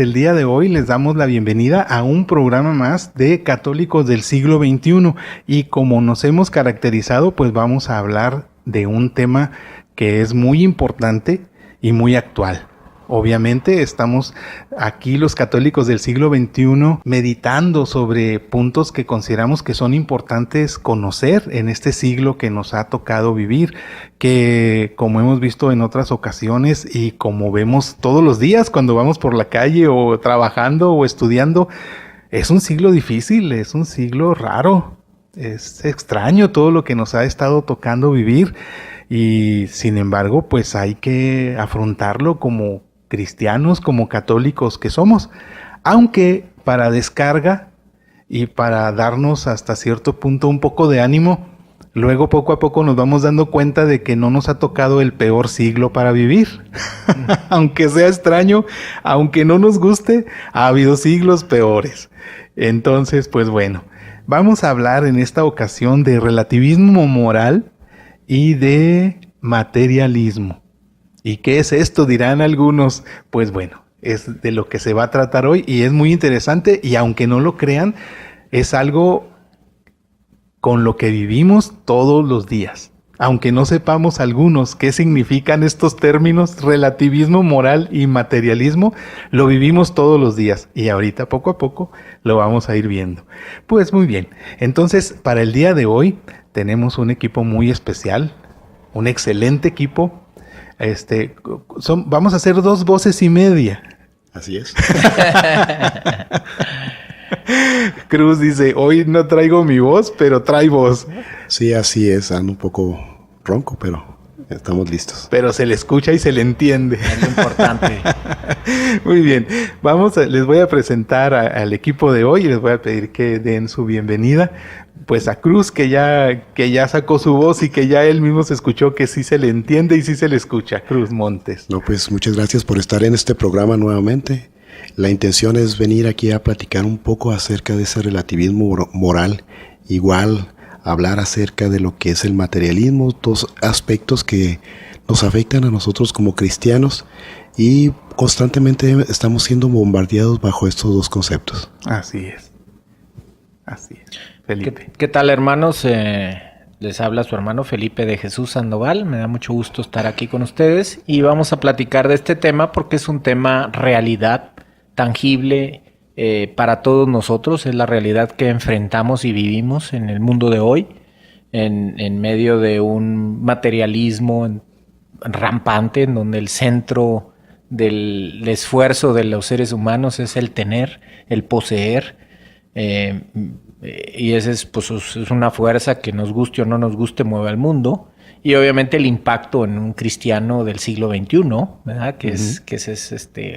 El día de hoy les damos la bienvenida a un programa más de Católicos del siglo XXI y como nos hemos caracterizado, pues vamos a hablar de un tema que es muy importante y muy actual. Obviamente estamos aquí los católicos del siglo XXI meditando sobre puntos que consideramos que son importantes conocer en este siglo que nos ha tocado vivir, que como hemos visto en otras ocasiones y como vemos todos los días cuando vamos por la calle o trabajando o estudiando, es un siglo difícil, es un siglo raro, es extraño todo lo que nos ha estado tocando vivir y sin embargo pues hay que afrontarlo como cristianos, como católicos que somos, aunque para descarga y para darnos hasta cierto punto un poco de ánimo, luego poco a poco nos vamos dando cuenta de que no nos ha tocado el peor siglo para vivir. Aunque sea extraño, aunque no nos guste, ha habido siglos peores. Entonces, pues bueno, vamos a hablar en esta ocasión de relativismo moral y de materialismo. ¿Y qué es esto? Dirán algunos. Pues bueno, es de lo que se va a tratar hoy y es muy interesante y aunque no lo crean, es algo con lo que vivimos todos los días. Aunque no sepamos algunos qué significan estos términos, relativismo moral y materialismo, lo vivimos todos los días y ahorita poco a poco lo vamos a ir viendo. Pues muy bien, entonces para el día de hoy tenemos un equipo muy especial, un excelente equipo. Vamos a hacer 2 voces y media. Así es. Cruz dice, hoy no traigo mi voz, pero trae voz. Sí, así es. Ando un poco ronco, pero estamos listos. Pero se le escucha y se le entiende. Es lo importante. Muy bien. Les voy a presentar al equipo de hoy y les voy a pedir que den su bienvenida. Pues a Cruz, que ya sacó su voz y que ya él mismo se escuchó que sí se le entiende y sí se le escucha. Cruz Montes. No, pues muchas gracias por estar en este programa nuevamente. La intención es venir aquí a platicar un poco acerca de ese relativismo moral, igual hablar acerca de lo que es el materialismo, 2 aspectos que nos afectan a nosotros como cristianos y constantemente estamos siendo bombardeados bajo estos 2 conceptos. Así es. Así es. Felipe. ¿Qué tal, hermanos? Les habla su hermano Felipe de Jesús Sandoval. Me da mucho gusto estar aquí con ustedes y vamos a platicar de este tema porque es un tema realidad, tangible para todos nosotros. Es la realidad que enfrentamos y vivimos en el mundo de hoy, en medio de un materialismo rampante, en donde el centro del esfuerzo de los seres humanos es el tener, el poseer. Y esa es una fuerza que nos guste o no nos guste mueve al mundo y obviamente el impacto en un cristiano del siglo XXI, ¿verdad? Que es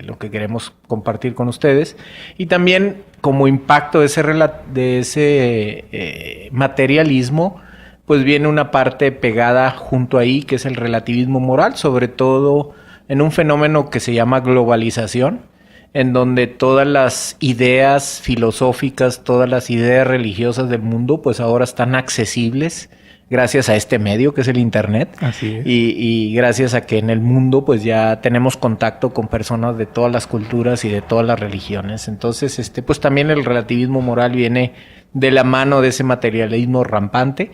lo que queremos compartir con ustedes y también como impacto de ese materialismo pues viene una parte pegada junto ahí que es el relativismo moral, sobre todo en un fenómeno que se llama globalización, en donde todas las ideas filosóficas, todas las ideas religiosas del mundo, pues ahora están accesibles gracias a este medio que es el internet. Así es. Y gracias a que en el mundo pues ya tenemos contacto con personas de todas las culturas y de todas las religiones. Entonces, pues también el relativismo moral viene de la mano de ese materialismo rampante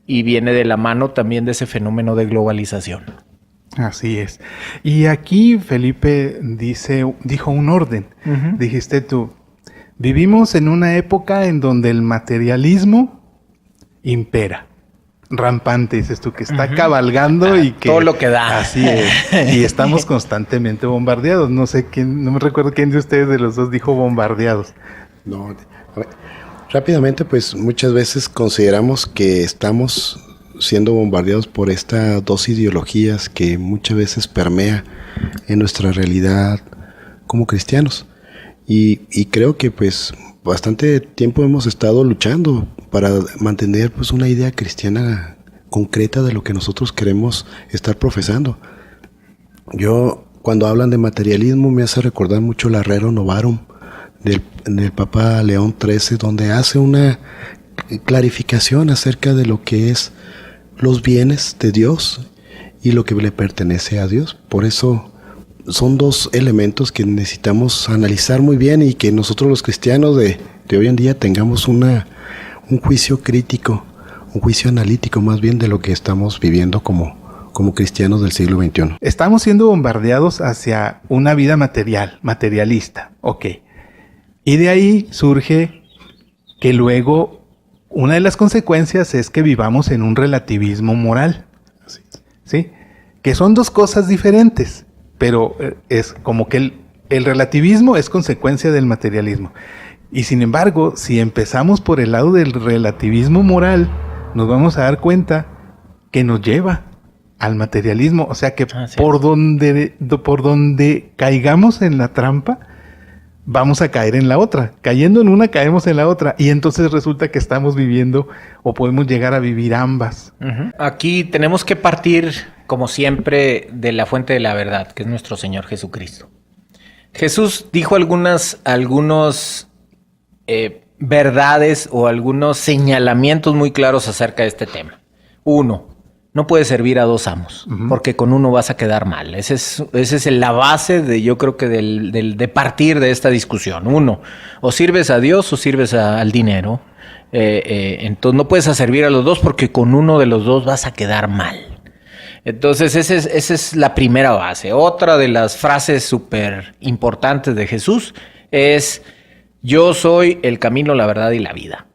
y viene de la mano también de ese fenómeno de globalización. Así es. Y aquí Felipe dijo un orden. Uh-huh. Dijiste tú, vivimos en una época en donde el materialismo impera. Rampante, dices tú, que está cabalgando y que... todo lo que da. Así es. Y estamos constantemente bombardeados. No sé quién, no me recuerdo quién de ustedes de los dos dijo bombardeados. No, rápidamente, pues muchas veces consideramos que estamos siendo bombardeados por estas 2 ideologías que muchas veces permea en nuestra realidad como cristianos. Y creo que pues bastante tiempo hemos estado luchando para mantener pues una idea cristiana concreta de lo que nosotros queremos estar profesando. Yo, cuando hablan de materialismo, me hace recordar mucho la Rerum Novarum del Papa León XIII, donde hace una clarificación acerca de lo que es los bienes de Dios y lo que le pertenece a Dios. Por eso son dos elementos que necesitamos analizar muy bien y que nosotros los cristianos de hoy en día tengamos un juicio crítico, un juicio analítico más bien de lo que estamos viviendo como cristianos del siglo XXI. Estamos siendo bombardeados hacia una vida materialista, ok. Y de ahí surge que luego una de las consecuencias es que vivamos en un relativismo moral, ¿sí? Que son dos cosas diferentes, pero es como que el relativismo es consecuencia del materialismo. Y sin embargo, si empezamos por el lado del relativismo moral, nos vamos a dar cuenta que nos lleva al materialismo. O sea que por donde caigamos en la trampa, vamos a caer en la otra. Cayendo en una, caemos en la otra. Y entonces resulta que estamos viviendo o podemos llegar a vivir ambas. Uh-huh. Aquí tenemos que partir, como siempre, de la fuente de la verdad, que es nuestro Señor Jesucristo. Jesús dijo algunos verdades o algunos señalamientos muy claros acerca de este tema. 1. No puedes servir a dos amos, porque con uno vas a quedar mal. Esa es la base de, yo creo que de partir de esta discusión. 1, o sirves a Dios o sirves al dinero. Entonces no puedes servir a los dos porque con uno de los dos vas a quedar mal. Entonces esa es la primera base. Otra de las frases súper importantes de Jesús es: yo soy el camino, la verdad y la vida.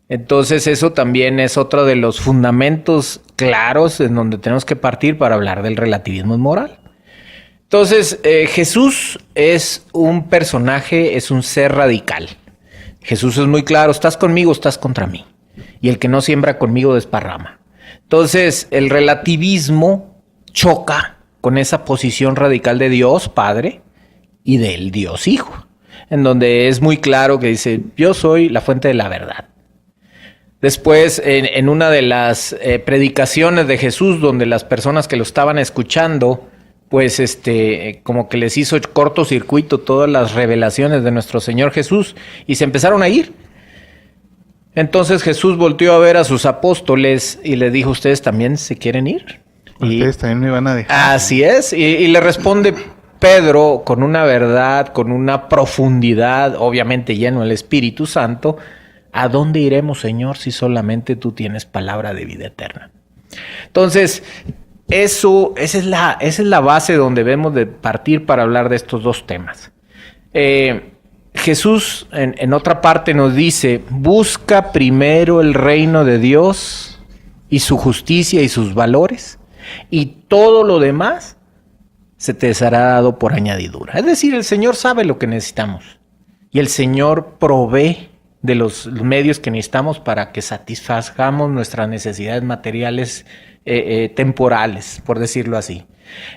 Entonces eso también es otro de los fundamentos claros en donde tenemos que partir para hablar del relativismo moral. Entonces Jesús es un personaje, es un ser radical. Jesús es muy claro: estás conmigo, estás contra mí. Y el que no siembra conmigo desparrama. Entonces el relativismo choca con esa posición radical de Dios Padre y del Dios Hijo, en donde es muy claro que dice: yo soy la fuente de la verdad. Después, en una de las predicaciones de Jesús, donde las personas que lo estaban escuchando, pues como que les hizo cortocircuito todas las revelaciones de nuestro Señor Jesús y se empezaron a ir. Entonces Jesús volteó a ver a sus apóstoles y les dijo: ¿ustedes también se quieren ir? Ustedes también me van a dejar. Así es. Y le responde Pedro con una verdad, con una profundidad, obviamente lleno del Espíritu Santo: ¿a dónde iremos, Señor, si solamente tú tienes palabra de vida eterna? Entonces, esa es la base donde debemos de partir para hablar de estos dos temas. Jesús, en otra parte, nos dice: busca primero el reino de Dios y su justicia y sus valores, y todo lo demás se te será dado por añadidura. Es decir, el Señor sabe lo que necesitamos y el Señor provee de los medios que necesitamos para que satisfagamos nuestras necesidades materiales temporales, por decirlo así.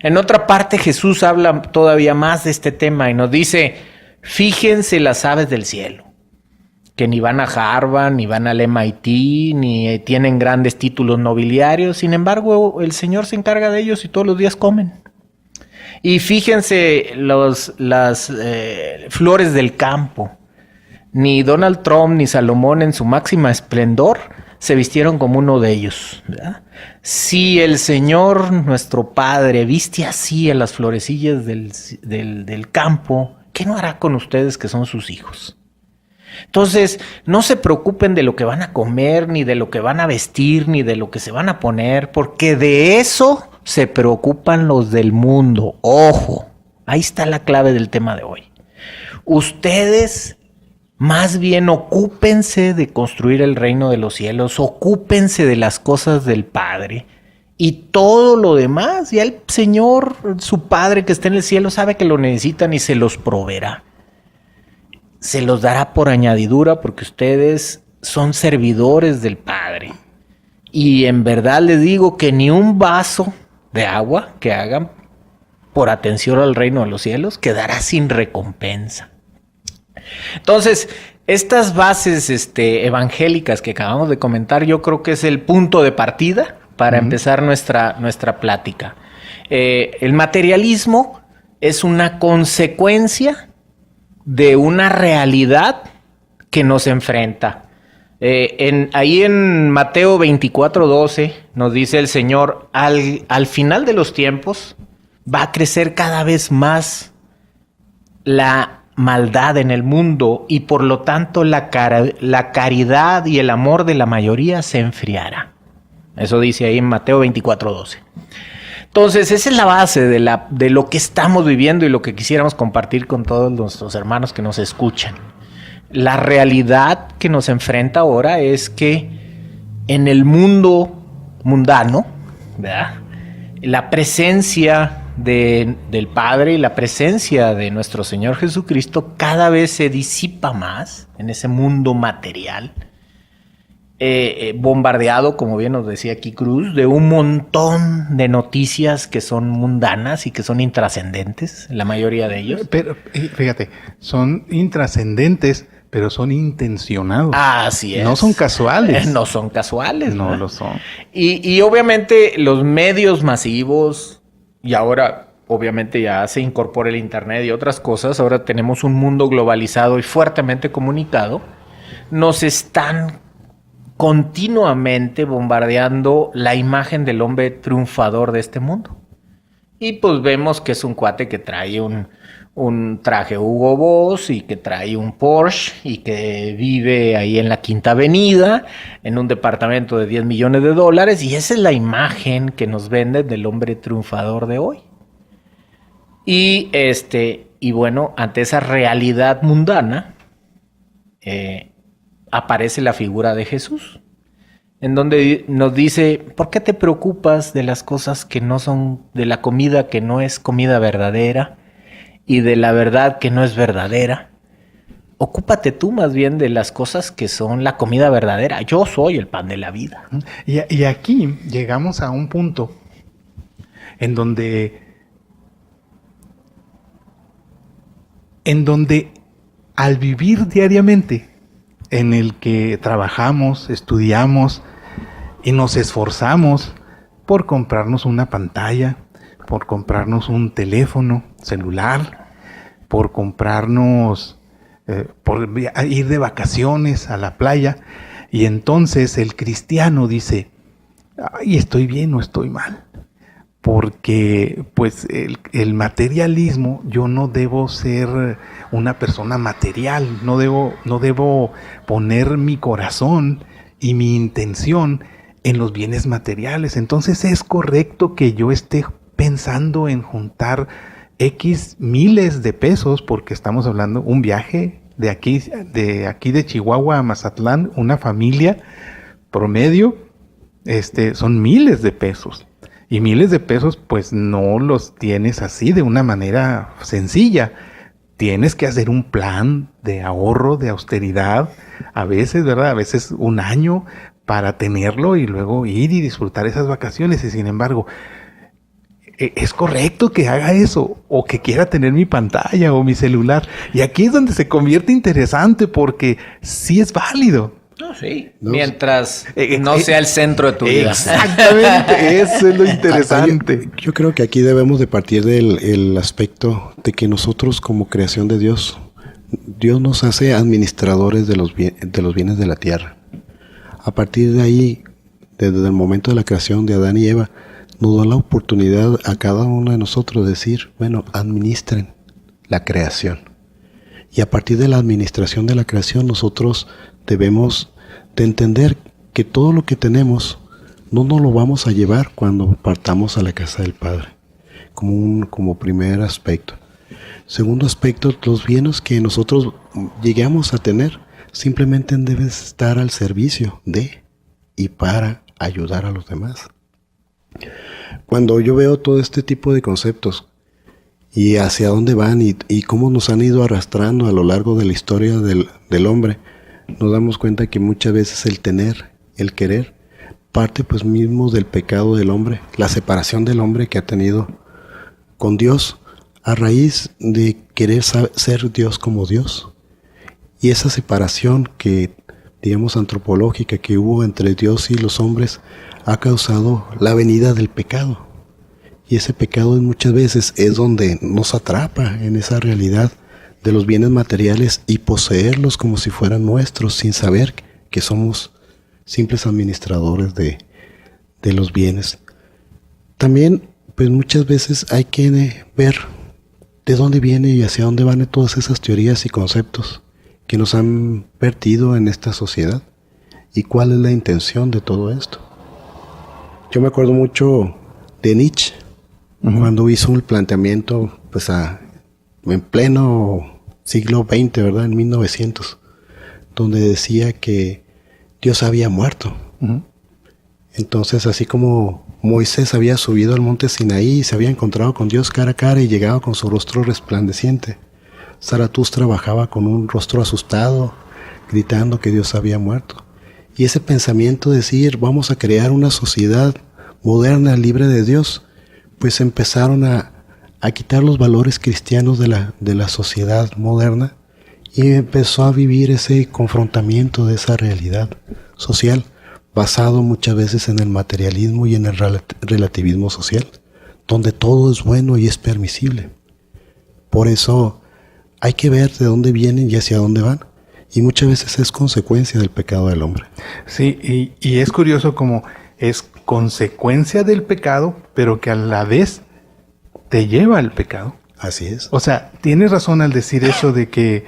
En otra parte, Jesús habla todavía más de este tema y nos dice: fíjense las aves del cielo, que ni van a Harvard, ni van al MIT, ni tienen grandes títulos nobiliarios. Sin embargo, el Señor se encarga de ellos y todos los días comen. Y fíjense las flores del campo. Ni Donald Trump ni Salomón en su máxima esplendor se vistieron como uno de ellos, ¿verdad? Si el Señor, nuestro Padre, viste así a las florecillas del campo, ¿qué no hará con ustedes que son sus hijos? Entonces, no se preocupen de lo que van a comer, ni de lo que van a vestir, ni de lo que se van a poner, porque de eso se preocupan los del mundo. Ojo, ahí está la clave del tema de hoy. Ustedes más bien ocúpense de construir el reino de los cielos, ocúpense de las cosas del Padre y todo lo demás. Ya el Señor, su Padre que está en el cielo, sabe que lo necesitan y se los proveerá. Se los dará por añadidura porque ustedes son servidores del Padre. Y en verdad les digo que ni un vaso de agua que hagan por atención al reino de los cielos quedará sin recompensa. Entonces, estas bases evangélicas que acabamos de comentar, yo creo que es el punto de partida para empezar nuestra plática. El materialismo es una consecuencia de una realidad que nos enfrenta. Ahí en Mateo 24:12 nos dice el Señor: al final de los tiempos va a crecer cada vez más la maldad en el mundo y por lo tanto la caridad y el amor de la mayoría se enfriará. Eso dice ahí en Mateo 24:12. Entonces, esa es la base de lo que estamos viviendo y lo que quisiéramos compartir con todos nuestros hermanos que nos escuchan. La realidad que nos enfrenta ahora es que en el mundo mundano, ¿verdad?, la presencia del Padre y la presencia de nuestro Señor Jesucristo cada vez se disipa más en ese mundo material, bombardeado, como bien nos decía aquí Cruz, de un montón de noticias que son mundanas y que son intrascendentes, la mayoría de ellos. Pero fíjate, son intrascendentes, pero son intencionados. Así es. No son casuales. No son casuales. No ¿verdad? lo son. Y obviamente los medios masivos, y ahora obviamente ya se incorpora el internet y otras cosas, ahora tenemos un mundo globalizado y fuertemente comunicado, nos están continuamente bombardeando la imagen del hombre triunfador de este mundo. Y pues vemos que es un cuate que trae un traje Hugo Boss y que trae un Porsche y que vive ahí en la Quinta Avenida, en un departamento de $10 millones, y esa es la imagen que nos venden del hombre triunfador de hoy. Y bueno, ante esa realidad mundana, aparece la figura de Jesús, en donde nos dice: ¿por qué te preocupas de las cosas que no son, de la comida que no es comida verdadera y de la verdad que no es verdadera? Ocúpate tú más bien de las cosas que son la comida verdadera. Yo soy el pan de la vida. Y aquí llegamos a un punto en donde al vivir diariamente, en el que trabajamos, estudiamos y nos esforzamos por comprarnos una pantalla, por comprarnos un teléfono celular, por comprarnos, por ir de vacaciones a la playa, y entonces el cristiano dice: ay, ¿estoy bien o estoy mal? Porque pues el materialismo, yo no debo ser una persona material, no debo poner mi corazón y mi intención en los bienes materiales. Entonces es correcto que yo esté pensando en juntar X miles de pesos, porque estamos hablando un viaje de aquí de Chihuahua a Mazatlán, una familia promedio, son miles de pesos. Y miles de pesos pues no los tienes así de una manera sencilla. Tienes que hacer un plan de ahorro, de austeridad, a veces, ¿verdad? A veces un año para tenerlo y luego ir y disfrutar esas vacaciones. Y sin embargo, es correcto que haga eso, o que quiera tener mi pantalla o mi celular. Y aquí es donde se convierte interesante, porque sí es válido. No, sí. Mientras no sea el centro de tu vida. Exactamente, eso es lo interesante. Yo creo que aquí debemos de partir del aspecto de que nosotros, como creación de Dios, Dios nos hace administradores de los bienes de la tierra. A partir de ahí, desde el momento de la creación de Adán y Eva, nos da la oportunidad a cada uno de nosotros de decir: bueno, administren la creación. Y a partir de la administración de la creación, nosotros debemos de entender que todo lo que tenemos no nos lo vamos a llevar cuando partamos a la casa del Padre, como primer aspecto. Segundo aspecto, los bienes que nosotros lleguemos a tener simplemente deben estar al servicio de y para ayudar a los demás. Cuando yo veo todo este tipo de conceptos y hacia dónde van y cómo nos han ido arrastrando a lo largo de la historia del hombre, nos damos cuenta que muchas veces el tener, el querer, parte pues mismo del pecado del hombre, la separación del hombre que ha tenido con Dios a raíz de querer ser Dios como Dios. Y esa separación que, digamos, antropológica que hubo entre Dios y los hombres ha causado la venida del pecado. Y ese pecado muchas veces es donde nos atrapa en esa realidad de los bienes materiales y poseerlos como si fueran nuestros, sin saber que somos simples administradores de los bienes. También pues muchas veces hay que ver de dónde viene y hacia dónde van todas esas teorías y conceptos que nos han vertido en esta sociedad y cuál es la intención de todo esto. Yo me acuerdo mucho de Nietzsche, cuando hizo un planteamiento pues en pleno siglo XX, ¿verdad? En 1900, donde decía que Dios había muerto. Entonces, así como Moisés había subido al monte Sinaí y se había encontrado con Dios cara a cara y llegaba con su rostro resplandeciente, Zaratustra bajaba con un rostro asustado, gritando que Dios había muerto. Y ese pensamiento de decir, vamos a crear una sociedad moderna, libre de Dios, pues empezaron a quitar los valores cristianos de la sociedad moderna y empezó a vivir ese confrontamiento de esa realidad social, basado muchas veces en el materialismo y en el relativismo social, donde todo es bueno y es permisible. Por eso hay que ver de dónde vienen y hacia dónde van. Y muchas veces es consecuencia del pecado del hombre. Sí, y es curioso como es consecuencia del pecado, pero que a la vez te lleva al pecado. Así es. O sea, tienes razón al decir eso de que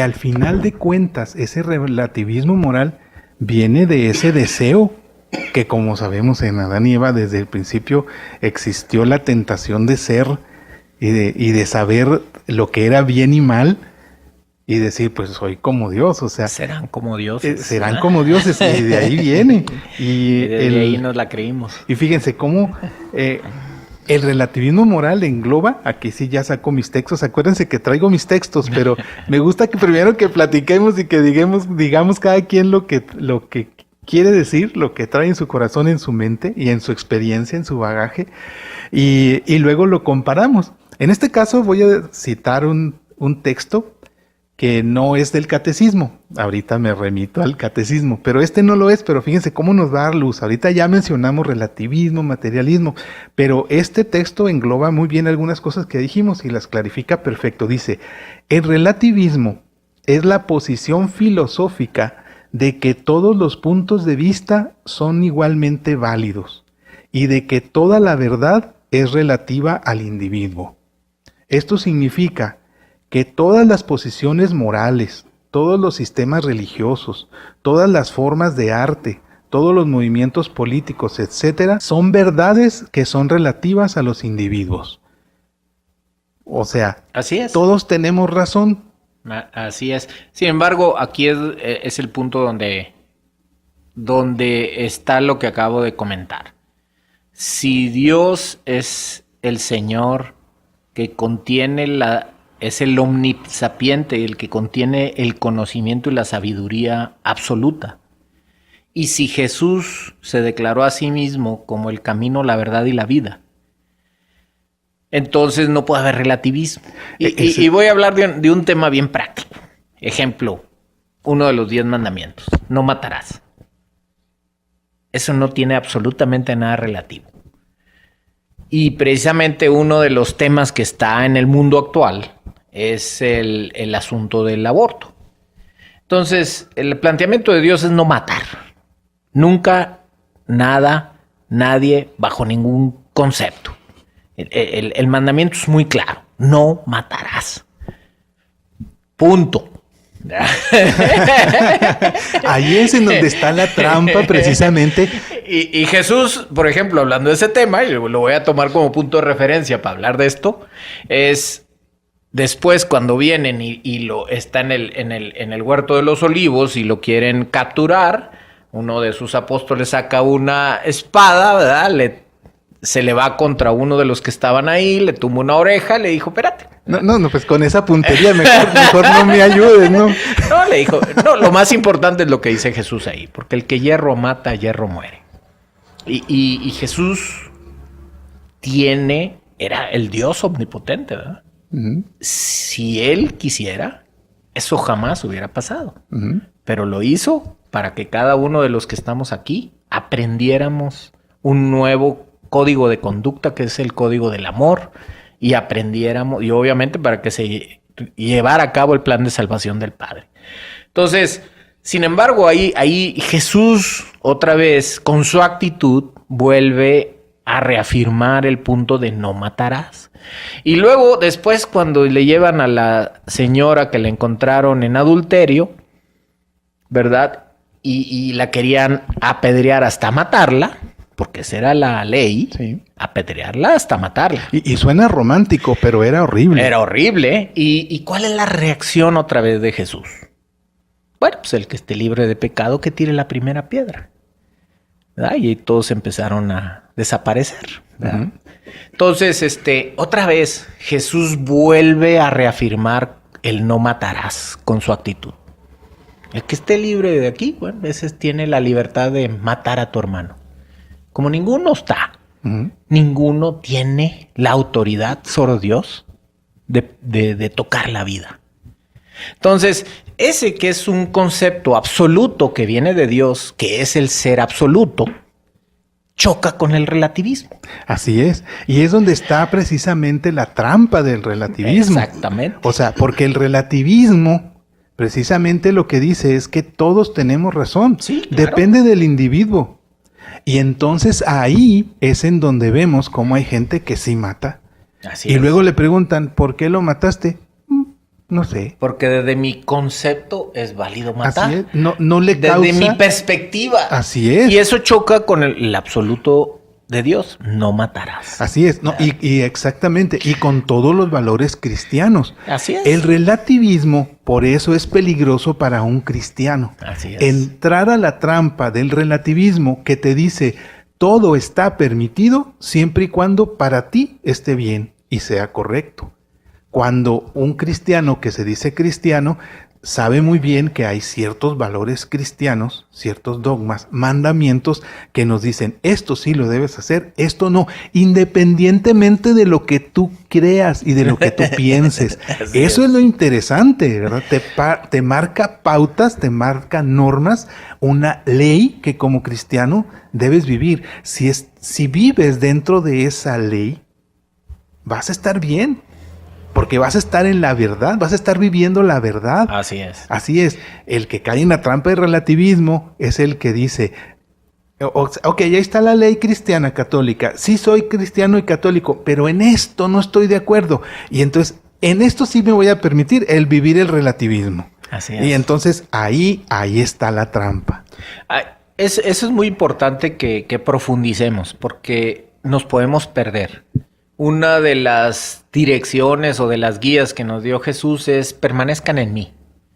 al final de cuentas ese relativismo moral viene de ese deseo que, como sabemos, en Adán y Eva desde el principio existió la tentación de ser y de saber lo que era bien y mal y decir, pues soy como Dios, o sea, serán como dioses. Serán como dioses, y de ahí viene. Y de ahí nos la creímos. Y fíjense cómo el relativismo moral engloba, aquí sí ya saco mis textos, acuérdense que traigo mis textos, pero me gusta que primero que platiquemos y que digamos cada quien lo que quiere decir, lo que trae en su corazón, en su mente y en su experiencia, en su bagaje, y luego lo comparamos. En este caso voy a citar un texto que no es del catecismo. Ahorita me remito al catecismo, pero este no lo es, pero fíjense cómo nos va a dar luz. Ahorita ya mencionamos relativismo, materialismo, pero este texto engloba muy bien algunas cosas que dijimos y las clarifica perfecto. Dice, el relativismo es la posición filosófica de que todos los puntos de vista son igualmente válidos y de que toda la verdad es relativa al individuo. Esto significa que todas las posiciones morales, todos los sistemas religiosos, todas las formas de arte, todos los movimientos políticos, etcétera, son verdades que son relativas a los individuos. O sea, así es. Todos tenemos razón. Así es. Sin embargo, aquí es el punto donde está lo que acabo de comentar. Si Dios es el Señor que contiene es el omnisapiente, el que contiene el conocimiento y la sabiduría absoluta. Y si Jesús se declaró a sí mismo como el camino, la verdad y la vida, entonces no puede haber relativismo. Y voy a hablar de un tema bien práctico. Ejemplo, uno de los 10 mandamientos. No matarás. Eso no tiene absolutamente nada relativo. Y precisamente uno de los temas que está en el mundo actual es el asunto del aborto. Entonces, el planteamiento de Dios es no matar. Nunca, nada, nadie, bajo ningún concepto. El mandamiento es muy claro. No matarás. Punto. Ahí es en donde está la trampa, precisamente. Y Jesús, por ejemplo, hablando de ese tema, y lo voy a tomar como punto de referencia para hablar de esto, es después cuando vienen y está en el huerto de los olivos y lo quieren capturar, uno de sus apóstoles saca una espada, ¿verdad? Se le va contra uno de los que estaban ahí, le tumba una oreja, le dijo, espérate. No, pues con esa puntería mejor no me ayudes, ¿no? No, le dijo, no, lo más importante es lo que dice Jesús ahí, porque el que hierro mata, hierro muere. Y Jesús era el Dios omnipotente, ¿verdad? Uh-huh. Si él quisiera, eso jamás hubiera pasado. Uh-huh. Pero lo hizo para que cada uno de los que estamos aquí aprendiéramos un nuevo código de conducta, que es el código del amor, y aprendiéramos, y obviamente para que se llevara a cabo el plan de salvación del Padre. Entonces, sin embargo, ahí Jesús, otra vez, con su actitud, vuelve a reafirmar el punto de no matarás. Y luego, después, cuando le llevan a la señora que le encontraron en adulterio, ¿verdad? Y la querían apedrear hasta matarla, porque esa era la ley, Sí. apedrearla hasta matarla. Y suena romántico, pero era horrible. Era horrible. ¿Y cuál es la reacción otra vez de Jesús? Bueno, pues el que esté libre de pecado, que tire la primera piedra, ¿verdad? Y todos empezaron a desaparecer, ¿verdad? Ujú. Entonces, otra vez Jesús vuelve a reafirmar el no matarás con su actitud. El que esté libre de aquí, bueno, ese tiene la libertad de matar a tu hermano. Como ninguno está, Ujú. ninguno tiene la autoridad sobre Dios de tocar la vida. Entonces, ese que es un concepto absoluto que viene de Dios, que es el ser absoluto, choca con el relativismo. Así es. Y es donde está precisamente la trampa del relativismo. Exactamente. O sea, porque el relativismo precisamente lo que dice es que todos tenemos razón. Sí, claro. Depende del individuo. Y entonces ahí es en donde vemos cómo hay gente que sí mata. Así Y es. luego le preguntan, ¿por qué lo mataste? No sé. Porque desde mi concepto es válido matar. Así es. No le Desde causa... mi perspectiva. Así es. Y eso choca con el absoluto de Dios. No matarás. Así es, no, y exactamente, y con todos los valores cristianos. Así es. El relativismo, por eso es peligroso para un cristiano. Así es. Entrar a la trampa del relativismo que te dice todo está permitido siempre y cuando para ti esté bien y sea correcto. Cuando un cristiano que se dice cristiano sabe muy bien que hay ciertos valores cristianos, ciertos dogmas, mandamientos que nos dicen esto sí lo debes hacer, esto no, independientemente de lo que tú creas y de lo que tú pienses. Eso es lo interesante, ¿verdad? Te marca pautas, te marca normas, una ley que como cristiano debes vivir. Si vives dentro de esa ley, vas a estar bien. Porque vas a estar en la verdad, vas a estar viviendo la verdad. Así es. Así es. El que cae en la trampa del relativismo es el que dice, ok, ahí está la ley cristiana católica. Sí soy cristiano y católico, pero en esto no estoy de acuerdo. Y entonces, en esto sí me voy a permitir el vivir el relativismo. Así es. Y entonces ahí está la trampa. Eso es muy importante que profundicemos, porque nos podemos perder. Una de las direcciones o de las guías que nos dio Jesús es permanezcan en mí.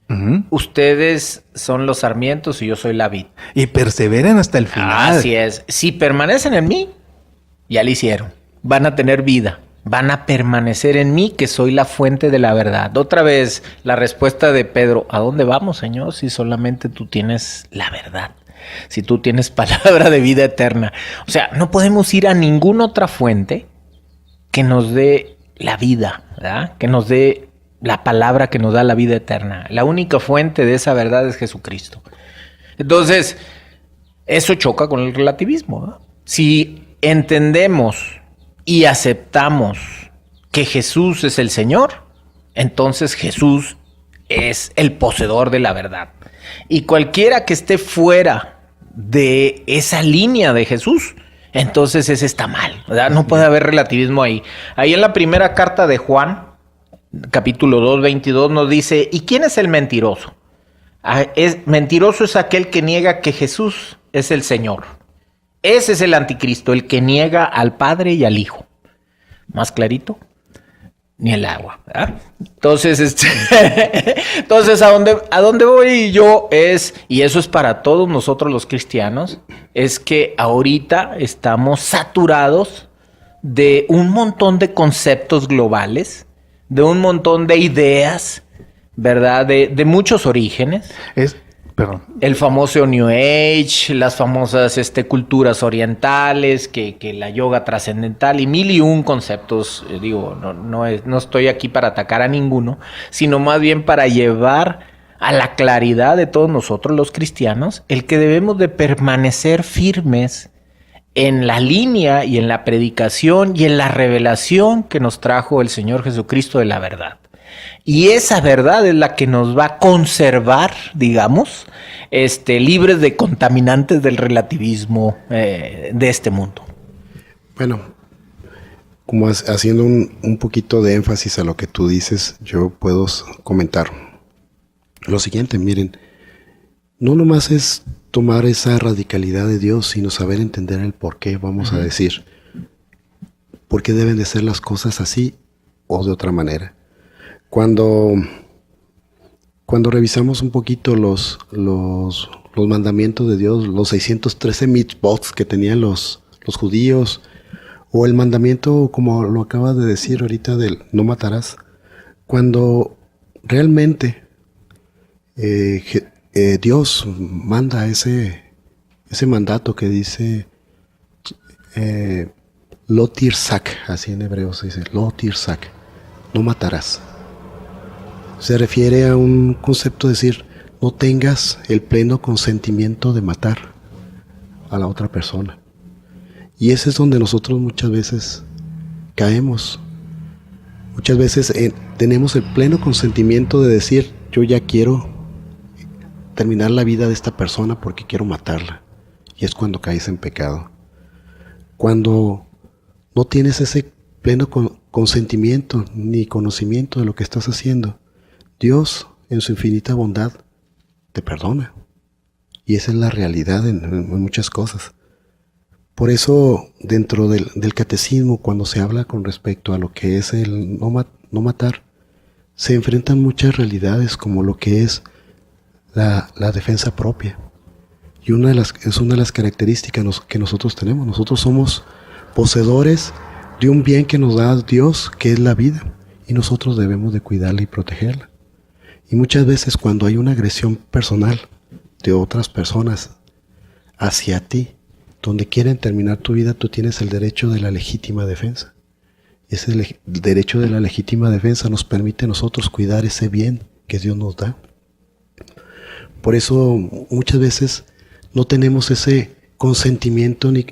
Ujú. Ustedes son los sarmientos y yo soy la vid. Y perseveren hasta el final. Así es. Si permanecen en mí, ya lo hicieron. Van a tener vida. Van a permanecer en mí, que soy la fuente de la verdad. Otra vez, la respuesta de Pedro, ¿a dónde vamos, Señor? Si solamente tú tienes la verdad. Si tú tienes palabra de vida eterna. O sea, no podemos ir a ninguna otra fuente que nos dé la vida, ¿verdad? Que nos dé la palabra que nos da la vida eterna. La única fuente de esa verdad es Jesucristo. Entonces, eso choca con el relativismo, ¿verdad? Si entendemos y aceptamos que Jesús es el Señor, entonces Jesús es el poseedor de la verdad. Y cualquiera que esté fuera de esa línea de Jesús, entonces ese está mal, ¿verdad? No puede haber relativismo ahí. Ahí en la primera carta de Juan, capítulo 2, 22, nos dice, ¿y quién es el mentiroso? Mentiroso es aquel que niega que Jesús es el Señor. Ese es el anticristo, el que niega al Padre y al Hijo. ¿Más clarito? Ni el agua, ¿verdad? Entonces, entonces a dónde voy yo es, y eso es para todos nosotros los cristianos, es que ahorita estamos saturados de un montón de conceptos globales, de un montón de ideas, ¿verdad? De muchos orígenes. Perdón. El famoso New Age, las famosas culturas orientales, que la yoga trascendental y mil y un conceptos. No estoy aquí para atacar a ninguno, sino más bien para llevar a la claridad de todos nosotros los cristianos el que debemos de permanecer firmes en la línea y en la predicación y en la revelación que nos trajo el Señor Jesucristo de la verdad. Y esa verdad es la que nos va a conservar, digamos, libres de contaminantes del relativismo de este mundo. Bueno, como haciendo un poquito de énfasis a lo que tú dices, yo puedo comentar lo siguiente. Miren, no nomás es tomar esa radicalidad de Dios, sino saber entender el por qué, vamos a decir, por qué deben de ser las cosas así o de otra manera. Cuando revisamos un poquito los mandamientos de Dios, los 613 mitzvot que tenían los judíos, o el mandamiento, como lo acabas de decir ahorita, del no matarás, cuando realmente Dios manda ese mandato que dice lo tirsak, así en hebreo se dice, lo tirsak, no matarás. Se refiere a un concepto de decir, no tengas el pleno consentimiento de matar a la otra persona. Y ese es donde nosotros muchas veces caemos. Muchas veces tenemos el pleno consentimiento de decir, yo ya quiero terminar la vida de esta persona porque quiero matarla. Y es cuando caes en pecado. Cuando no tienes ese pleno consentimiento ni conocimiento de lo que estás haciendo, Dios, en su infinita bondad, te perdona. Y esa es la realidad en muchas cosas. Por eso, dentro del catecismo, cuando se habla con respecto a lo que es el no matar, se enfrentan muchas realidades como lo que es la defensa propia. Y es una de las características que nosotros tenemos. Nosotros somos poseedores de un bien que nos da Dios, que es la vida. Y nosotros debemos de cuidarla y protegerla. Y muchas veces cuando hay una agresión personal de otras personas hacia ti, donde quieren terminar tu vida, tú tienes el derecho de la legítima defensa. Ese derecho de la legítima defensa nos permite a nosotros cuidar ese bien que Dios nos da. Por eso muchas veces no tenemos ese consentimiento ni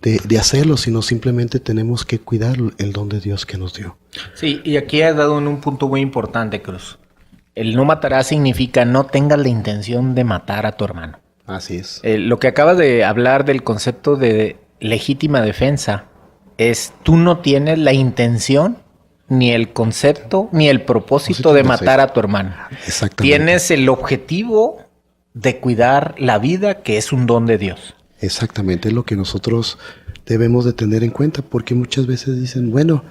de hacerlo, sino simplemente tenemos que cuidar el don de Dios que nos dio. Sí, y aquí has dado en un punto muy importante, Cruz. El no matarás significa no tengas la intención de matar a tu hermano. Así es. Lo que acabas de hablar del concepto de legítima defensa es tú no tienes la intención, ni el concepto, ni el propósito de matar a tu hermano. Exactamente. Tienes el objetivo de cuidar la vida, que es un don de Dios. Exactamente, es lo que nosotros debemos de tener en cuenta, porque muchas veces dicen, bueno,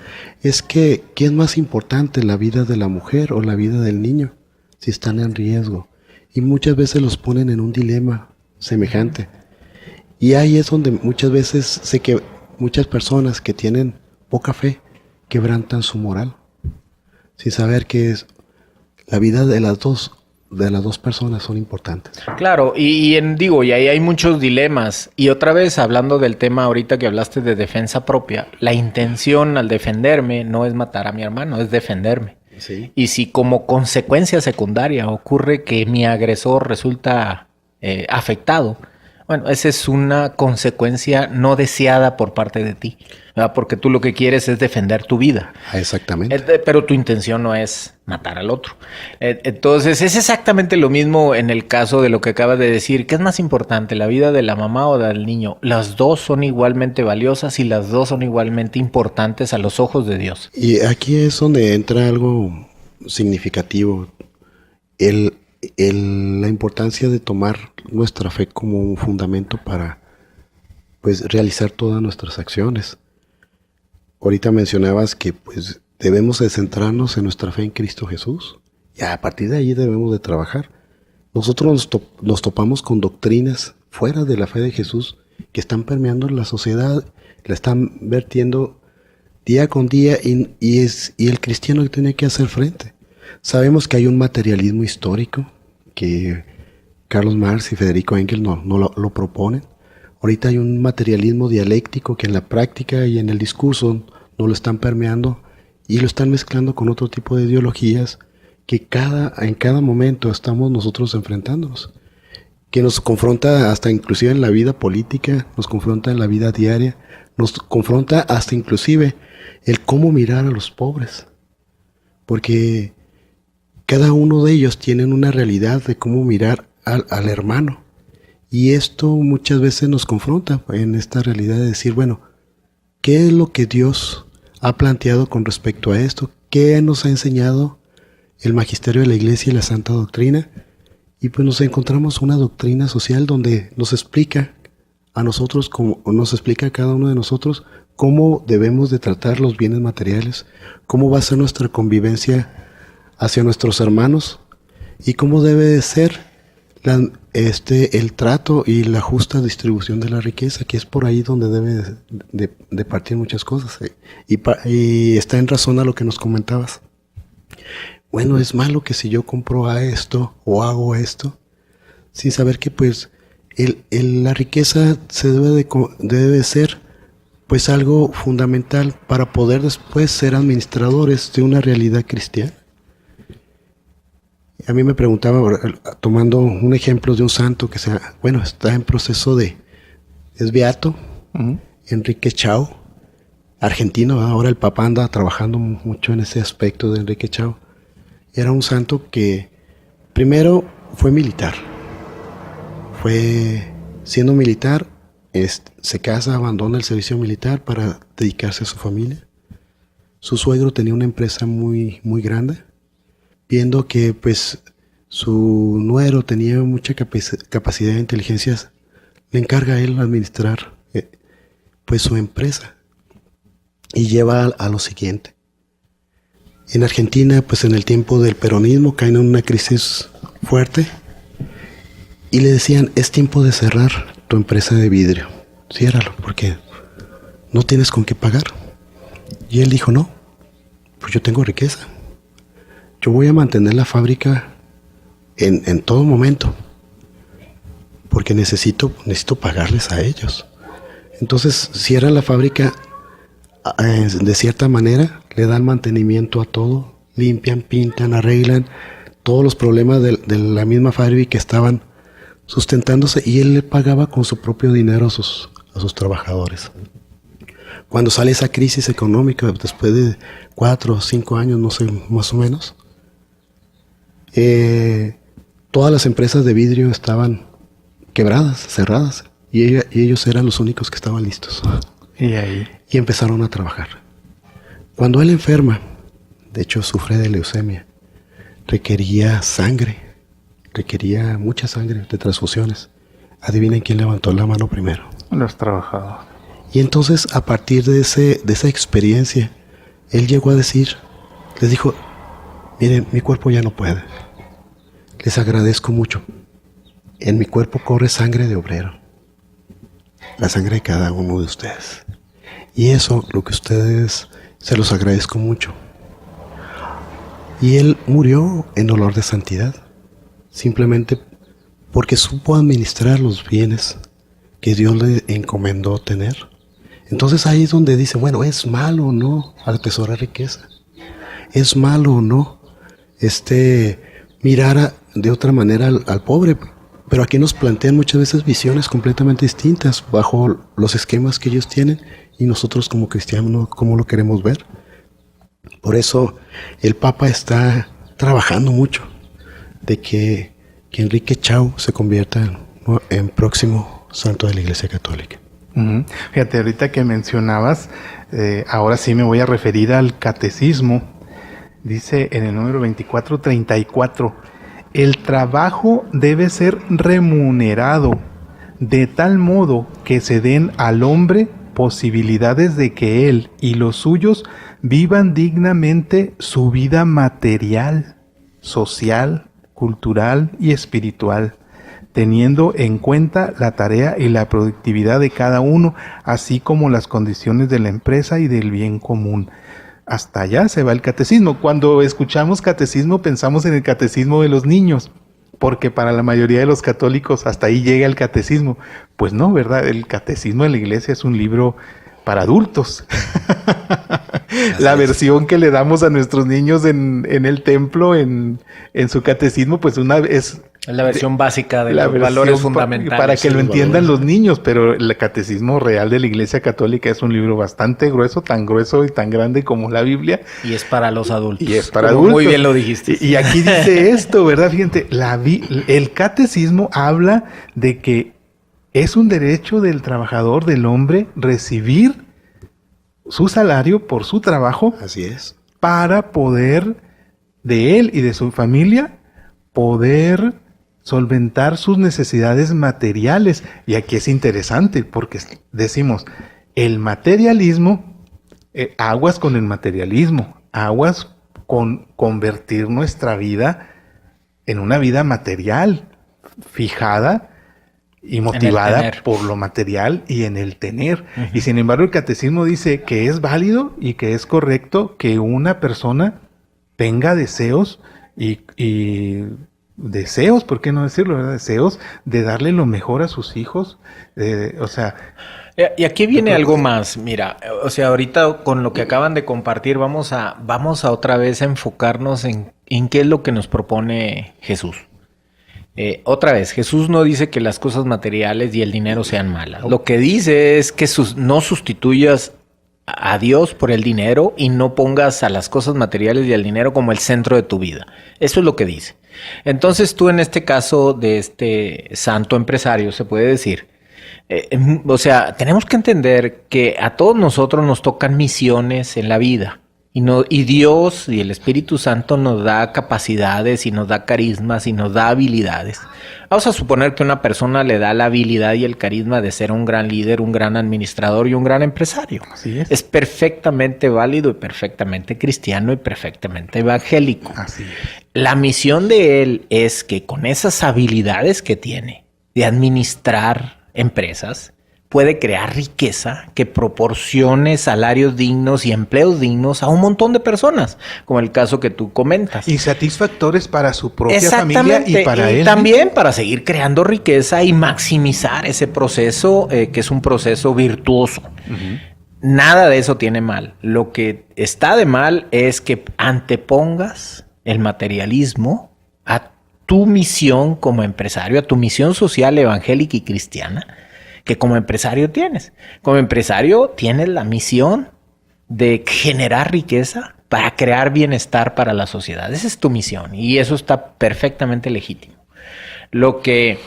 es que ¿qué es más importante, la vida de la mujer o la vida del niño? Si están en riesgo. Y muchas veces los ponen en un dilema semejante. Y ahí es donde muchas veces sé que muchas personas que tienen poca fe quebrantan su moral, sin saber que la vida de las dos personas son importantes. Claro, y ahí hay muchos dilemas. Y otra vez, hablando del tema ahorita que hablaste de defensa propia, la intención al defenderme no es matar a mi hermano, es defenderme. Sí. Y si como consecuencia secundaria ocurre que mi agresor resulta afectado, bueno, esa es una consecuencia no deseada por parte de ti, ¿verdad? Porque tú lo que quieres es defender tu vida. Exactamente. Pero tu intención no es matar al otro. Entonces, es exactamente lo mismo en el caso de lo que acabas de decir. ¿Qué es más importante, la vida de la mamá o del niño? Las dos son igualmente valiosas y las dos son igualmente importantes a los ojos de Dios. Y aquí es donde entra algo significativo. La importancia de tomar nuestra fe como un fundamento para realizar todas nuestras acciones. Ahorita mencionabas que debemos de centrarnos en nuestra fe en Cristo Jesús y a partir de ahí debemos de trabajar. Nosotros nos topamos con doctrinas fuera de la fe de Jesús que están permeando la sociedad, la están vertiendo día con día y el cristiano tiene que hacer frente. Sabemos que hay un materialismo histórico que Carlos Marx y Federico Engels no lo proponen. Ahorita hay un materialismo dialéctico que en la práctica y en el discurso no lo están permeando y lo están mezclando con otro tipo de ideologías que en cada momento estamos nosotros enfrentándonos, que nos confronta hasta inclusive en la vida política, nos confronta en la vida diaria, nos confronta hasta inclusive el cómo mirar a los pobres, porque cada uno de ellos tienen una realidad de cómo mirar al hermano. Y esto muchas veces nos confronta en esta realidad de decir, bueno, ¿qué es lo que Dios ha planteado con respecto a esto? ¿Qué nos ha enseñado el magisterio de la Iglesia y la Santa Doctrina? Y pues nos encontramos una doctrina social donde nos explica a nosotros, como nos explica a cada uno de nosotros, cómo debemos de tratar los bienes materiales, cómo va a ser nuestra convivencia hacia nuestros hermanos y cómo debe de ser el trato y la justa distribución de la riqueza, que es por ahí donde debe de partir muchas cosas. Y está en razón a lo que nos comentabas. Bueno, es malo que si yo compro a esto o hago esto, sin saber que pues la riqueza se debe de ser pues algo fundamental para poder después ser administradores de una realidad cristiana. A mí me preguntaba, tomando un ejemplo de un santo que está en proceso es beato, Enrique Chao, argentino. Ahora el Papa anda trabajando mucho en ese aspecto de Enrique Chao. Era un santo que primero fue militar. Siendo militar, se casa, abandona el servicio militar para dedicarse a su familia. Su suegro tenía una empresa muy, muy grande. Viendo que pues su nuero tenía mucha capacidad de inteligencia, le encarga a él administrar pues su empresa y lleva a lo siguiente. En Argentina, pues en el tiempo del peronismo, caen en una crisis fuerte y le decían, es tiempo de cerrar tu empresa de vidrio, ciérralo porque no tienes con qué pagar. Y él dijo, no, pues yo tengo riqueza. Yo voy a mantener la fábrica en todo momento, porque necesito pagarles a ellos. Entonces cierran la fábrica de cierta manera, le dan mantenimiento a todo, limpian, pintan, arreglan todos los problemas de la misma fábrica que estaban sustentándose, y él le pagaba con su propio dinero a sus trabajadores. Cuando sale esa crisis económica, después de 4 o 5 años, no sé, más o menos, todas las empresas de vidrio estaban quebradas, cerradas, y ellos eran los únicos que estaban listos. Y empezaron a trabajar. Cuando él enferma, de hecho sufre de leucemia, requería sangre, requería mucha sangre de transfusiones. Adivinen quién levantó la mano primero. Los trabajadores. Y entonces, a partir de esa experiencia, él llegó a les dijo, miren, mi cuerpo ya no puede. Les agradezco mucho. En mi cuerpo corre sangre de obrero. La sangre de cada uno de ustedes. Y eso, lo que ustedes, se los agradezco mucho. Y él murió en olor de santidad. Simplemente porque supo administrar los bienes que Dios le encomendó tener. Entonces ahí es donde dice, bueno, ¿es malo o no atesorar riqueza? ¿Es malo o no mirar de otra manera al pobre? Pero aquí nos plantean muchas veces visiones completamente distintas bajo los esquemas que ellos tienen, y nosotros como cristianos, ¿cómo lo queremos ver? Por eso el Papa está trabajando mucho de que Enrique Chao se convierta en próximo santo de la Iglesia Católica. Fíjate, ahorita que mencionabas, ahora sí me voy a referir al catecismo. Dice en el número 2434, el trabajo debe ser remunerado de tal modo que se den al hombre posibilidades de que él y los suyos vivan dignamente su vida material, social, cultural y espiritual, teniendo en cuenta la tarea y la productividad de cada uno, así como las condiciones de la empresa y del bien común. Hasta allá se va el catecismo. Cuando escuchamos catecismo pensamos en el catecismo de los niños, porque para la mayoría de los católicos hasta ahí llega el catecismo. Pues no, ¿verdad? El catecismo de la Iglesia es un libro para adultos. La versión que le damos a nuestros niños en el templo, en su catecismo, pues es la versión básica de los valores fundamentales. Para que lo entiendan los niños, pero el Catecismo Real de la Iglesia Católica es un libro bastante grueso, tan grueso y tan grande como la Biblia. Y es para los adultos. Y es para adultos. Muy bien lo dijiste. Y aquí dice esto, ¿verdad? Fíjate, el Catecismo habla de que es un derecho del trabajador, del hombre, recibir su salario por su trabajo. Así es. Para poder, de él y de su familia, poder solventar sus necesidades materiales. Y aquí es interesante porque decimos, el materialismo, aguas con el materialismo, aguas con convertir nuestra vida en una vida material, fijada y motivada por lo material y en el tener. Uh-huh. Y sin embargo el catecismo dice que es válido y que es correcto que una persona tenga deseos y deseos, ¿por qué no decirlo, verdad? Deseos de darle lo mejor a sus hijos, o sea... Y aquí viene algo más, mira, o sea, ahorita con lo que acaban de compartir vamos a otra vez a enfocarnos en qué es lo que nos propone Jesús. Otra vez, Jesús no dice que las cosas materiales y el dinero sean malas. Lo que dice es que no sustituyas a Dios por el dinero y no pongas a las cosas materiales y al dinero como el centro de tu vida. Eso es lo que dice. Entonces tú en este caso de este santo empresario se puede decir, o sea, tenemos que entender que a todos nosotros nos tocan misiones en la vida. Y Dios y el Espíritu Santo nos da capacidades y nos da carismas y nos da habilidades. Vamos a suponer que una persona le da la habilidad y el carisma de ser un gran líder, un gran administrador y un gran empresario. Así es. Es perfectamente válido y perfectamente cristiano y perfectamente evangélico. Así es. La misión de él es que con esas habilidades que tiene de administrar empresas, puede crear riqueza que proporcione salarios dignos y empleos dignos a un montón de personas, como el caso que tú comentas. Y satisfactores para su propia familia y para él. También para seguir creando riqueza y maximizar ese proceso, que es un proceso virtuoso. Uh-huh. Nada de eso tiene mal. Lo que está de mal es que antepongas el materialismo a tu misión como empresario, a tu misión social, evangélica y cristiana, que como empresario tienes. Como empresario tienes la misión de generar riqueza para crear bienestar para la sociedad. Esa es tu misión y eso está perfectamente legítimo. Lo que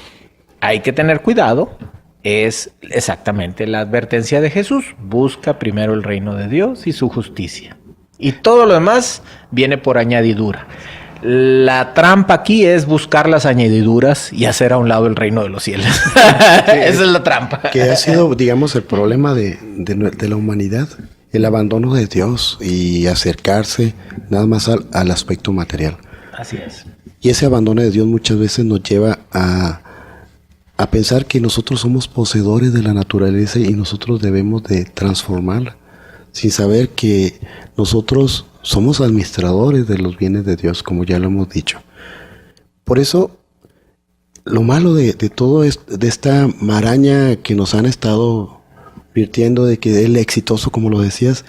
hay que tener cuidado es exactamente la advertencia de Jesús. Busca primero el reino de Dios y su justicia. Y todo lo demás viene por añadidura. La trampa aquí es buscar las añadiduras y hacer a un lado el reino de los cielos. Esa es la trampa. Que ha sido, digamos, el problema de la humanidad, el abandono de Dios y acercarse nada más al aspecto material. Así es. Y ese abandono de Dios muchas veces nos lleva a pensar que nosotros somos poseedores de la naturaleza y nosotros debemos de transformarla, sin saber que nosotros somos administradores de los bienes de Dios, como ya lo hemos dicho. Por eso, lo malo de todo de esta maraña que nos han estado virtiendo de que el exitoso, como lo decías,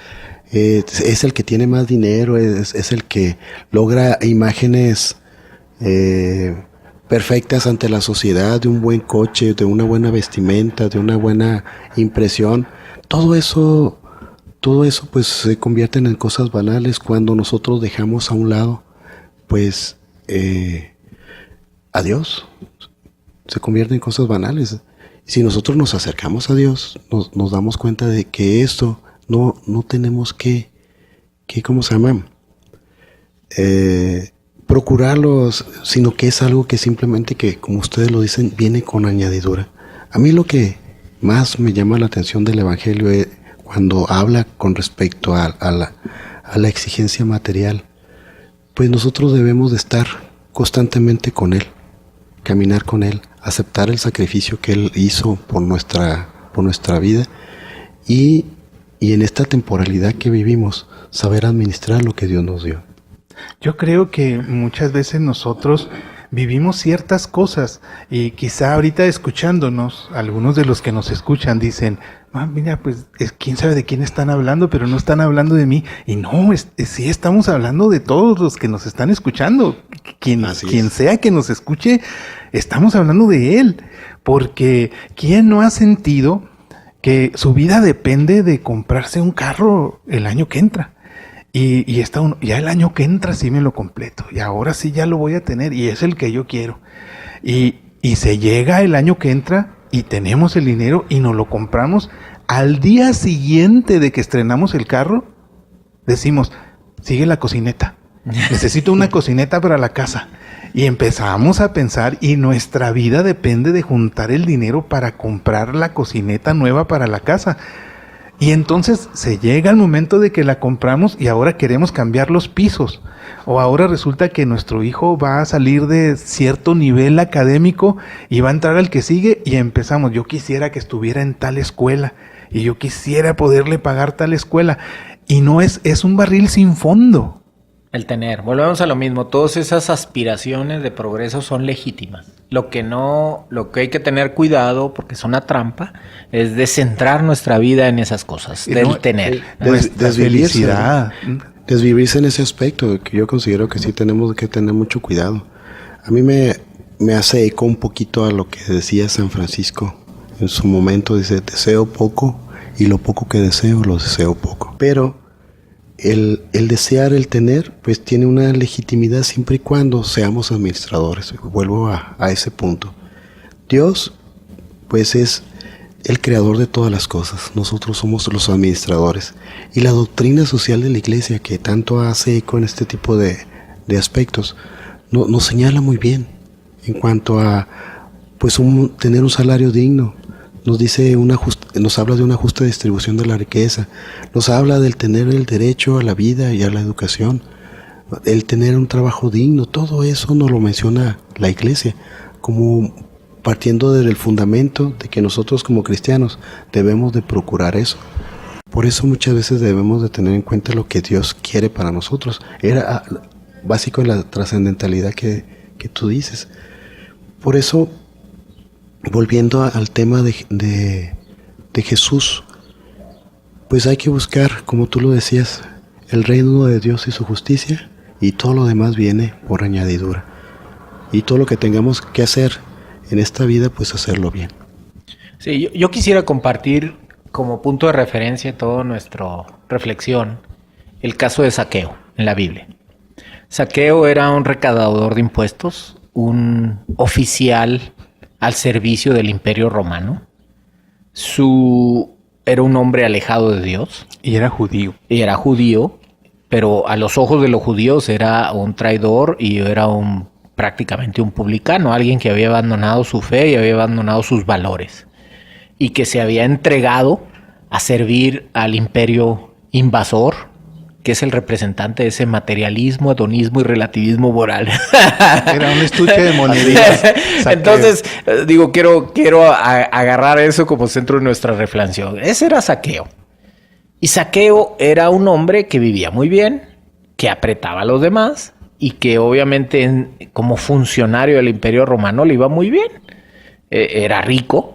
es el que tiene más dinero, es el que logra imágenes perfectas ante la sociedad, de un buen coche, de una buena vestimenta, de una buena impresión. Todo eso pues se convierten en cosas banales cuando nosotros dejamos a un lado pues a Dios. Se convierte en cosas banales. Si nosotros nos acercamos a Dios, nos damos cuenta de que esto no tenemos que ¿cómo se llama? Procurarlo, sino que es algo que simplemente, que como ustedes lo dicen, viene con añadidura. A mí lo que más me llama la atención del Evangelio es cuando habla con respecto a la exigencia material, pues nosotros debemos de estar constantemente con Él, caminar con Él, aceptar el sacrificio que Él hizo por nuestra vida y en esta temporalidad que vivimos, saber administrar lo que Dios nos dio. Yo creo que muchas veces nosotros vivimos ciertas cosas y quizá ahorita escuchándonos, algunos de los que nos escuchan dicen, mira, pues quién sabe de quién están hablando, pero no están hablando de mí. Y no, sí estamos hablando de todos los que nos están escuchando. Quien sea que nos escuche, estamos hablando de él. Porque ¿quién no ha sentido que su vida depende de comprarse un carro el año que entra? Y está ya el año que entra sí me lo completo. Y ahora sí ya lo voy a tener. Y es el que yo quiero. Y se llega el año que entra y tenemos el dinero y nos lo compramos. Al día siguiente de que estrenamos el carro, decimos, sigue la cocineta. Necesito una cocineta para la casa. Y empezamos a pensar y nuestra vida depende de juntar el dinero para comprar la cocineta nueva para la casa. Y entonces se llega el momento de que la compramos y ahora queremos cambiar los pisos. O ahora resulta que nuestro hijo va a salir de cierto nivel académico y va a entrar al que sigue y empezamos. Yo quisiera que estuviera en tal escuela y yo quisiera poderle pagar tal escuela. Y no es un barril sin fondo. El tener, volvemos a lo mismo, todas esas aspiraciones de progreso son legítimas. Lo que hay que tener cuidado, porque es una trampa, es de centrar nuestra vida en esas cosas, del tener. Desvivirse en ese aspecto, que yo considero que sí tenemos que tener mucho cuidado. A mí me hace eco un poquito a lo que decía San Francisco. En su momento dice, deseo poco y lo poco que deseo, lo deseo poco. Pero el desear, el tener, pues tiene una legitimidad siempre y cuando seamos administradores. Vuelvo a ese punto. Dios, pues es el creador de todas las cosas. Nosotros somos los administradores. Y la doctrina social de la Iglesia, que tanto hace eco en este tipo de aspectos, nos señala muy bien en cuanto a pues tener un salario digno. Nos dice nos habla de una justa distribución de la riqueza, nos habla del tener el derecho a la vida y a la educación, el tener un trabajo digno. Todo eso nos lo menciona la Iglesia, como partiendo del fundamento de que nosotros como cristianos debemos de procurar eso. Por eso muchas veces debemos de tener en cuenta lo que Dios quiere para nosotros. Era básico en la trascendentalidad que tú dices. Por eso, volviendo al tema de Jesús, pues hay que buscar, como tú lo decías, el reino de Dios y su justicia, y todo lo demás viene por añadidura. Y todo lo que tengamos que hacer en esta vida, pues hacerlo bien. Sí, yo quisiera compartir como punto de referencia de toda nuestra reflexión el caso de Zaqueo en la Biblia. Zaqueo era un recaudador de impuestos, un oficial al servicio del Imperio Romano. Era un hombre alejado de Dios. Y era judío, pero a los ojos de los judíos era un traidor y era prácticamente un publicano, alguien que había abandonado su fe y había abandonado sus valores y que se había entregado a servir al imperio invasor, que es el representante de ese materialismo, hedonismo y relativismo moral. Era un estuche de monedas. Entonces, quiero agarrar eso como centro de nuestra reflexión. Ese era Zaqueo. Y Zaqueo era un hombre que vivía muy bien, que apretaba a los demás y que obviamente como funcionario del Imperio Romano le iba muy bien. Era rico,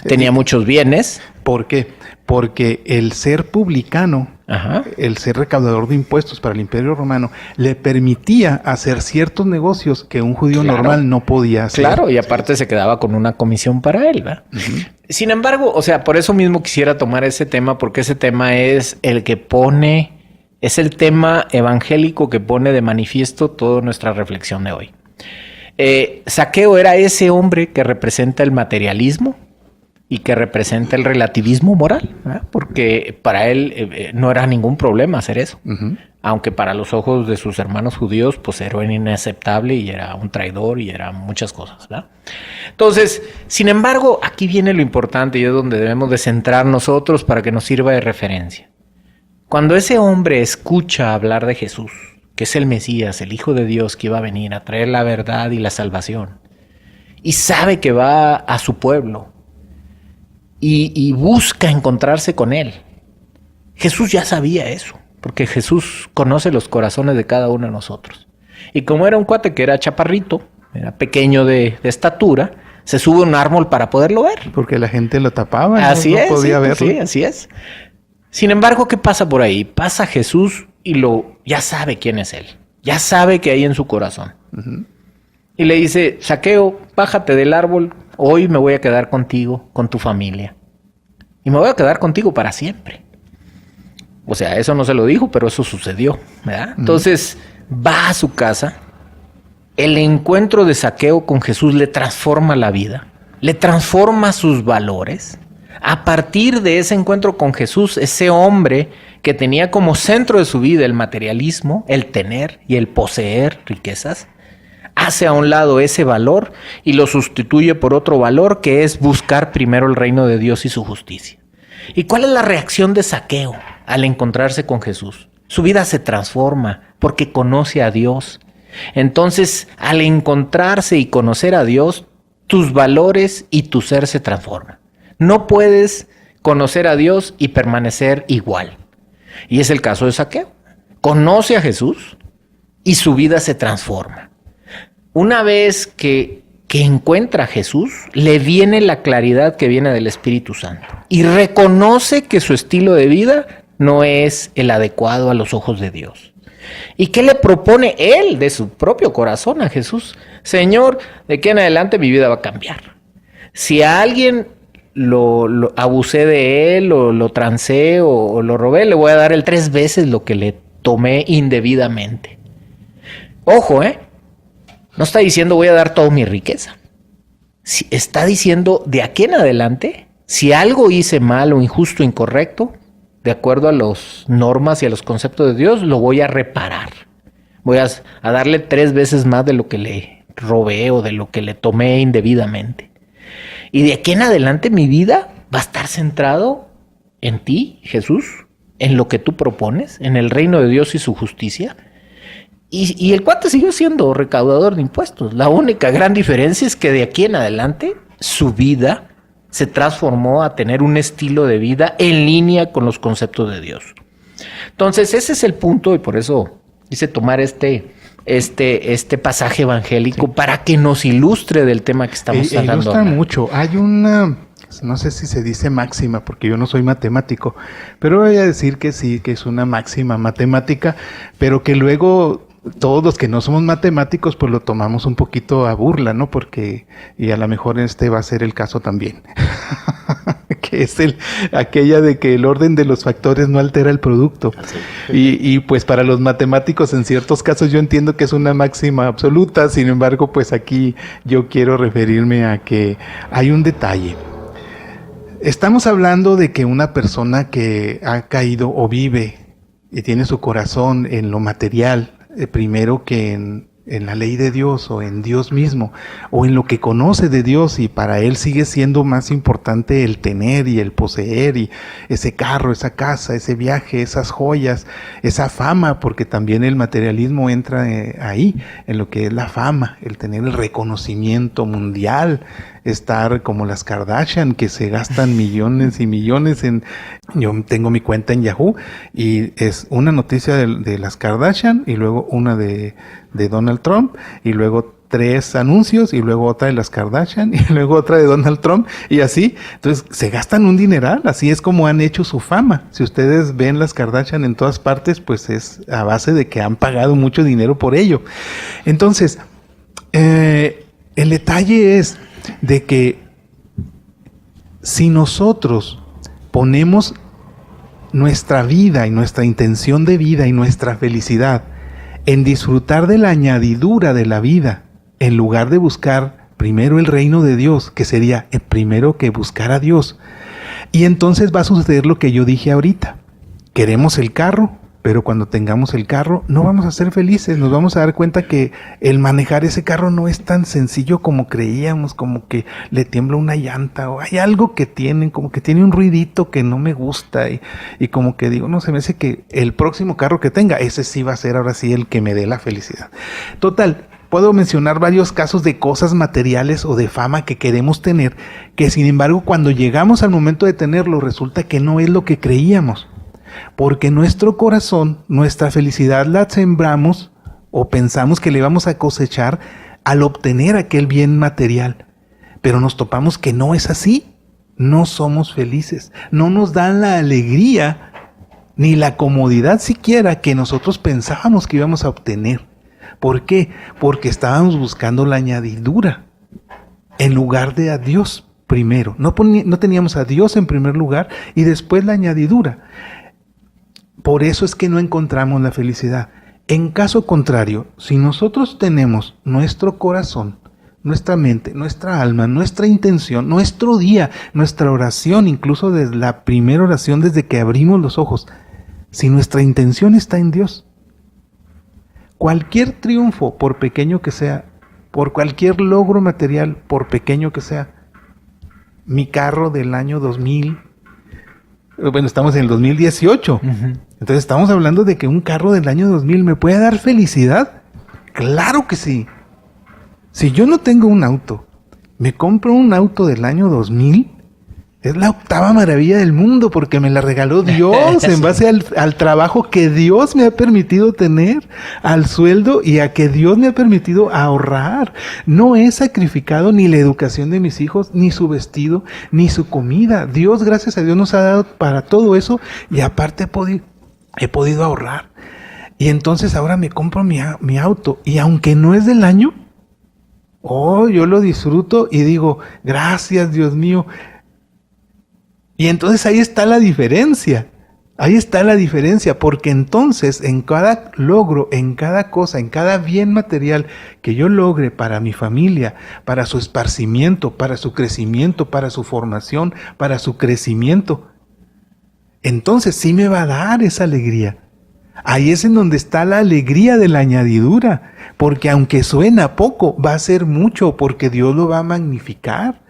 tenía muchos bienes. ¿Por qué? Porque el ser publicano, el ser recaudador de impuestos para el Imperio Romano, le permitía hacer ciertos negocios que un judío normal no podía hacer. Claro, y aparte se quedaba con una comisión para él, ¿verdad? Sin embargo, por eso mismo quisiera tomar ese tema, porque ese tema es el tema evangélico que pone de manifiesto toda nuestra reflexión de hoy. Zaqueo era ese hombre que representa el materialismo y que representa el relativismo moral, ¿verdad? Porque para él no era ningún problema hacer eso. Aunque para los ojos de sus hermanos judíos pues era inaceptable y era un traidor y era muchas cosas, ¿verdad? Entonces, sin embargo, aquí viene lo importante y es donde debemos de centrar nosotros para que nos sirva de referencia. Cuando ese hombre escucha hablar de Jesús, que es el Mesías, el Hijo de Dios que iba a venir a traer la verdad y la salvación, y sabe que va a su pueblo, y busca encontrarse con él. Jesús ya sabía eso, porque Jesús conoce los corazones de cada uno de nosotros. Y como era un cuate que era chaparrito, era pequeño de estatura, se sube a un árbol para poderlo ver. Porque la gente lo tapaba, Así no es, podía verlo. sí, así es. Sin embargo, ¿qué pasa por ahí? Pasa Jesús y ya sabe quién es él. Ya sabe que hay en su corazón. Ujú. Y le dice, Zaqueo, bájate del árbol, hoy me voy a quedar contigo, con tu familia. Y me voy a quedar contigo para siempre. O sea, eso no se lo dijo, pero eso sucedió, ¿verdad? Entonces, va a su casa. El encuentro de Zaqueo con Jesús le transforma la vida, le transforma sus valores. A partir de ese encuentro con Jesús, ese hombre que tenía como centro de su vida el materialismo, el tener y el poseer riquezas, hace a un lado ese valor y lo sustituye por otro valor que es buscar primero el reino de Dios y su justicia. ¿Y cuál es la reacción de Zaqueo al encontrarse con Jesús? Su vida se transforma porque conoce a Dios. Entonces, al encontrarse y conocer a Dios, tus valores y tu ser se transforman. No puedes conocer a Dios y permanecer igual. Y es el caso de Zaqueo. Conoce a Jesús y su vida se transforma. Una vez que encuentra a Jesús, le viene la claridad que viene del Espíritu Santo y reconoce que su estilo de vida no es el adecuado a los ojos de Dios. ¿Y qué le propone él de su propio corazón a Jesús? Señor, de aquí en adelante mi vida va a cambiar. Si a alguien lo abusé de él, o lo trancé, o lo robé, le voy a dar el 3 veces lo que le tomé indebidamente. Ojo, no está diciendo voy a dar toda mi riqueza. Está diciendo de aquí en adelante, si algo hice mal o injusto o incorrecto, de acuerdo a las normas y a los conceptos de Dios, lo voy a reparar. Voy a darle 3 veces más de lo que le robé o de lo que le tomé indebidamente. Y de aquí en adelante mi vida va a estar centrado en ti, Jesús, en lo que tú propones, en el reino de Dios y su justicia. Y el cuate siguió siendo recaudador de impuestos. La única gran diferencia es que de aquí en adelante su vida se transformó a tener un estilo de vida en línea con los conceptos de Dios. Entonces ese es el punto y por eso quise tomar este pasaje evangélico para que nos ilustre del tema que estamos hablando. Ilustra mucho. Hay una, no sé si se dice máxima porque yo no soy matemático, pero voy a decir que sí, que es una máxima matemática, pero que luego todos los que no somos matemáticos pues lo tomamos un poquito a burla, ¿no? Porque, y a lo mejor va a ser el caso también, que es aquella de que el orden de los factores no altera el producto. Y pues para los matemáticos en ciertos casos yo entiendo que es una máxima absoluta, sin embargo pues aquí yo quiero referirme a que hay un detalle. Estamos hablando de que una persona que ha caído o vive y tiene su corazón en lo material, primero que en la ley de Dios o en Dios mismo o en lo que conoce de Dios, y para él sigue siendo más importante el tener y el poseer y ese carro, esa casa, ese viaje, esas joyas, esa fama, porque también el materialismo entra ahí, en lo que es la fama, el tener el reconocimiento mundial, estar como las Kardashian que se gastan millones y millones yo tengo mi cuenta en Yahoo y es una noticia de las Kardashian y luego una de Donald Trump y luego 3 anuncios y luego otra de las Kardashian y luego otra de Donald Trump y así. Entonces se gastan un dineral, así es como han hecho su fama. Si ustedes ven las Kardashian en todas partes, pues es a base de que han pagado mucho dinero por ello. Entonces, el detalle es de que si nosotros ponemos nuestra vida y nuestra intención de vida y nuestra felicidad en disfrutar de la añadidura de la vida, en lugar de buscar primero el reino de Dios, que sería el primero que buscar a Dios, y entonces va a suceder lo que yo dije ahorita. Queremos el carro, pero cuando tengamos el carro no vamos a ser felices, nos vamos a dar cuenta que el manejar ese carro no es tan sencillo como creíamos, como que le tiembla una llanta o hay algo que tienen, como que tiene un ruidito que no me gusta y como que digo, no, se me hace que el próximo carro que tenga, ese sí va a ser ahora sí el que me dé la felicidad. Total, puedo mencionar varios casos de cosas materiales o de fama que queremos tener, que sin embargo cuando llegamos al momento de tenerlo resulta que no es lo que creíamos. Porque nuestro corazón, nuestra felicidad la sembramos o pensamos que le vamos a cosechar al obtener aquel bien material. Pero nos topamos que no es así. No somos felices. No nos dan la alegría ni la comodidad siquiera que nosotros pensábamos que íbamos a obtener. ¿Por qué? Porque estábamos buscando la añadidura en lugar de a Dios primero. No teníamos a Dios en primer lugar y después la añadidura. Por eso es que no encontramos la felicidad. En caso contrario, si nosotros tenemos nuestro corazón, nuestra mente, nuestra alma, nuestra intención, nuestro día, nuestra oración, incluso desde la primera oración, desde que abrimos los ojos, si nuestra intención está en Dios, cualquier triunfo, por pequeño que sea, por cualquier logro material, por pequeño que sea, mi carro del año 2000, bueno, estamos en el 2018, entonces estamos hablando de que un carro del año 2000 me puede dar felicidad. Claro que sí. Si yo no tengo un auto, me compro un auto del año 2000, es la octava maravilla del mundo porque me la regaló Dios en base al trabajo que Dios me ha permitido tener, al sueldo y a que Dios me ha permitido ahorrar. No he sacrificado ni la educación de mis hijos, ni su vestido, ni su comida. Dios, gracias a Dios, nos ha dado para todo eso y aparte he podido ahorrar. Y entonces ahora me compro mi auto y aunque no es del año, yo lo disfruto y digo, gracias Dios mío. Y entonces ahí está la diferencia. Ahí está la diferencia, porque entonces en cada logro, en cada cosa, en cada bien material que yo logre para mi familia, para su esparcimiento, para su crecimiento, para su formación, para su crecimiento, entonces sí me va a dar esa alegría. Ahí es en donde está la alegría de la añadidura, porque aunque suena poco, va a ser mucho, porque Dios lo va a magnificar.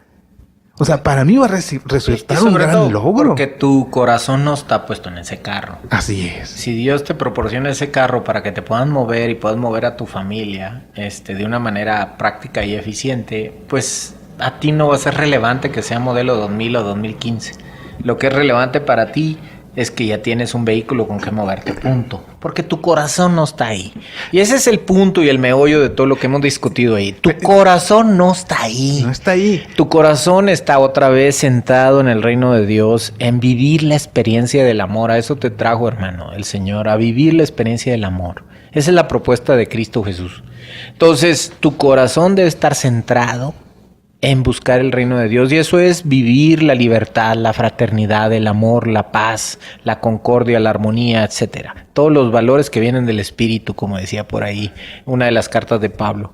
O sea, para mí va a resultar un gran logro. Porque tu corazón no está puesto en ese carro. Así es. Si Dios te proporciona ese carro para que te puedan mover y puedas mover a tu familia de una manera práctica y eficiente, pues a ti no va a ser relevante que sea modelo 2000 o 2015. Lo que es relevante para ti es que ya tienes un vehículo con que moverte, punto. Porque tu corazón no está ahí. Y ese es el punto y el meollo de todo lo que hemos discutido ahí. Tu corazón no está ahí. No está ahí. Tu corazón está otra vez sentado en el reino de Dios, en vivir la experiencia del amor. A eso te trajo, hermano, el Señor, a vivir la experiencia del amor. Esa es la propuesta de Cristo Jesús. Entonces, tu corazón debe estar centrado en buscar el reino de Dios, y eso es vivir la libertad, la fraternidad, el amor, la paz, la concordia, la armonía, etcétera. Todos los valores que vienen del Espíritu, como decía por ahí una de las cartas de Pablo.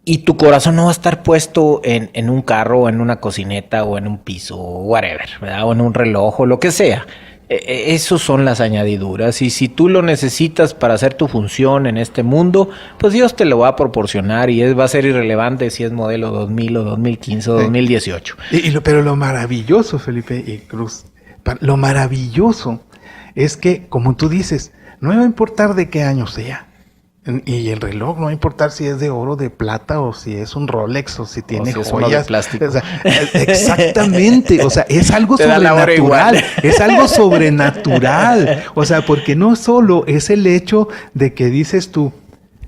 Y tu corazón no va a estar puesto en un carro, o en una cocineta, o en un piso, o whatever, ¿verdad? O en un reloj, o lo que sea. Esos son las añadiduras, y si tú lo necesitas para hacer tu función en este mundo, pues Dios te lo va a proporcionar y va a ser irrelevante si es modelo 2000 o 2015 o 2018. Pero lo maravilloso, Felipe y Cruz, lo maravilloso es que, como tú dices, no me va a importar de qué año sea. Y el reloj no va a importar si es de oro, de plata, o si es un Rolex, o si tiene joyas. De plástico. O sea, exactamente, o sea, es algo sobrenatural. Es algo sobrenatural. O sea, porque no solo es el hecho de que dices tú,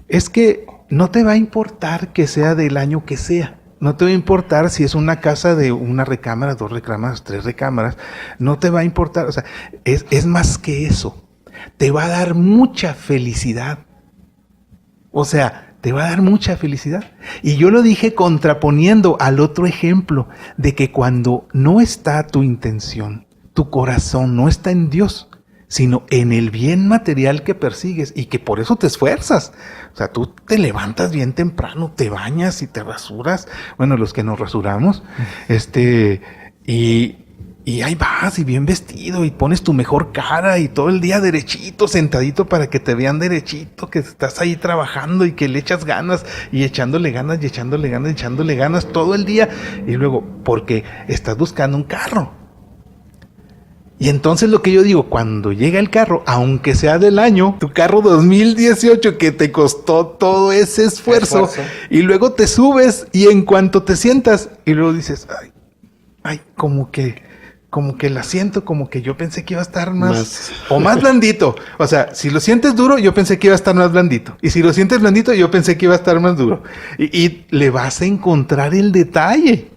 es que no te va a importar que sea del año que sea. No te va a importar si es una casa de una recámara, 2 recámaras, 3 recámaras. No te va a importar. O sea, es más que eso. Te va a dar mucha felicidad. O sea, te va a dar mucha felicidad. Y yo lo dije contraponiendo al otro ejemplo de que cuando no está tu intención, tu corazón no está en Dios, sino en el bien material que persigues y que por eso te esfuerzas. O sea, tú te levantas bien temprano, te bañas y te rasuras. Bueno, los que nos rasuramos, y ahí vas y bien vestido y pones tu mejor cara y todo el día derechito, sentadito para que te vean derechito, que estás ahí trabajando y que le echas ganas y echándole ganas y echándole ganas y echándole ganas todo el día. Y luego, porque estás buscando un carro. Y entonces lo que yo digo, cuando llega el carro, aunque sea del año, tu carro 2018 que te costó todo ese esfuerzo. Y luego te subes y en cuanto te sientas y luego dices, ay, como que como que la siento, como que yo pensé que iba a estar más o más blandito. O sea, si lo sientes duro, yo pensé que iba a estar más blandito. Y si lo sientes blandito, yo pensé que iba a estar más duro. Y le vas a encontrar el detalle.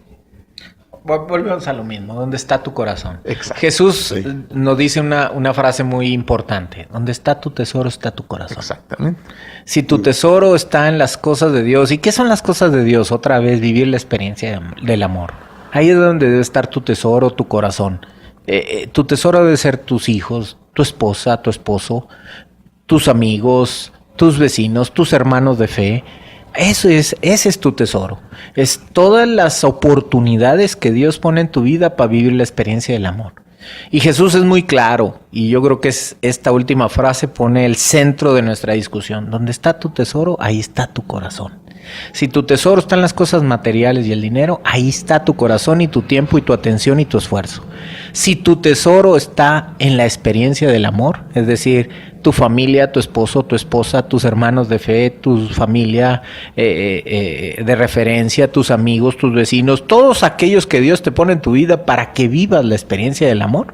Volvemos a lo mismo. ¿Dónde está tu corazón? Exacto. Jesús nos dice una frase muy importante. Donde está tu tesoro, está tu corazón. Exactamente. Si tu tesoro está en las cosas de Dios. ¿Y qué son las cosas de Dios? Otra vez, vivir la experiencia del amor. Ahí es donde debe estar tu tesoro, tu corazón. Tu tesoro debe ser tus hijos, tu esposa, tu esposo, tus amigos, tus vecinos, tus hermanos de fe. Ese es tu tesoro. Es todas las oportunidades que Dios pone en tu vida para vivir la experiencia del amor. Y Jesús es muy claro, y yo creo que esta última frase pone el centro de nuestra discusión. Donde está tu tesoro, ahí está tu corazón. Si tu tesoro está en las cosas materiales y el dinero, ahí está tu corazón y tu tiempo y tu atención y tu esfuerzo. Si tu tesoro está en la experiencia del amor, es decir, tu familia, tu esposo, tu esposa, tus hermanos de fe, tu familia de referencia, tus amigos, tus vecinos, todos aquellos que Dios te pone en tu vida para que vivas la experiencia del amor,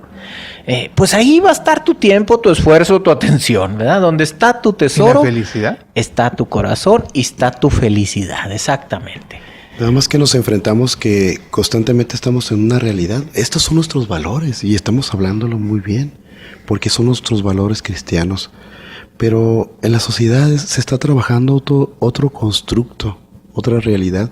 pues ahí va a estar tu tiempo, tu esfuerzo, tu atención, ¿verdad? Donde está tu tesoro, ¿y la felicidad? Está tu corazón y está tu felicidad, exactamente. Nada más que nos enfrentamos que constantemente estamos en una realidad. Estos son nuestros valores y estamos hablándolo muy bien, porque son nuestros valores cristianos. Pero en la sociedad se está trabajando otro constructo, otra realidad.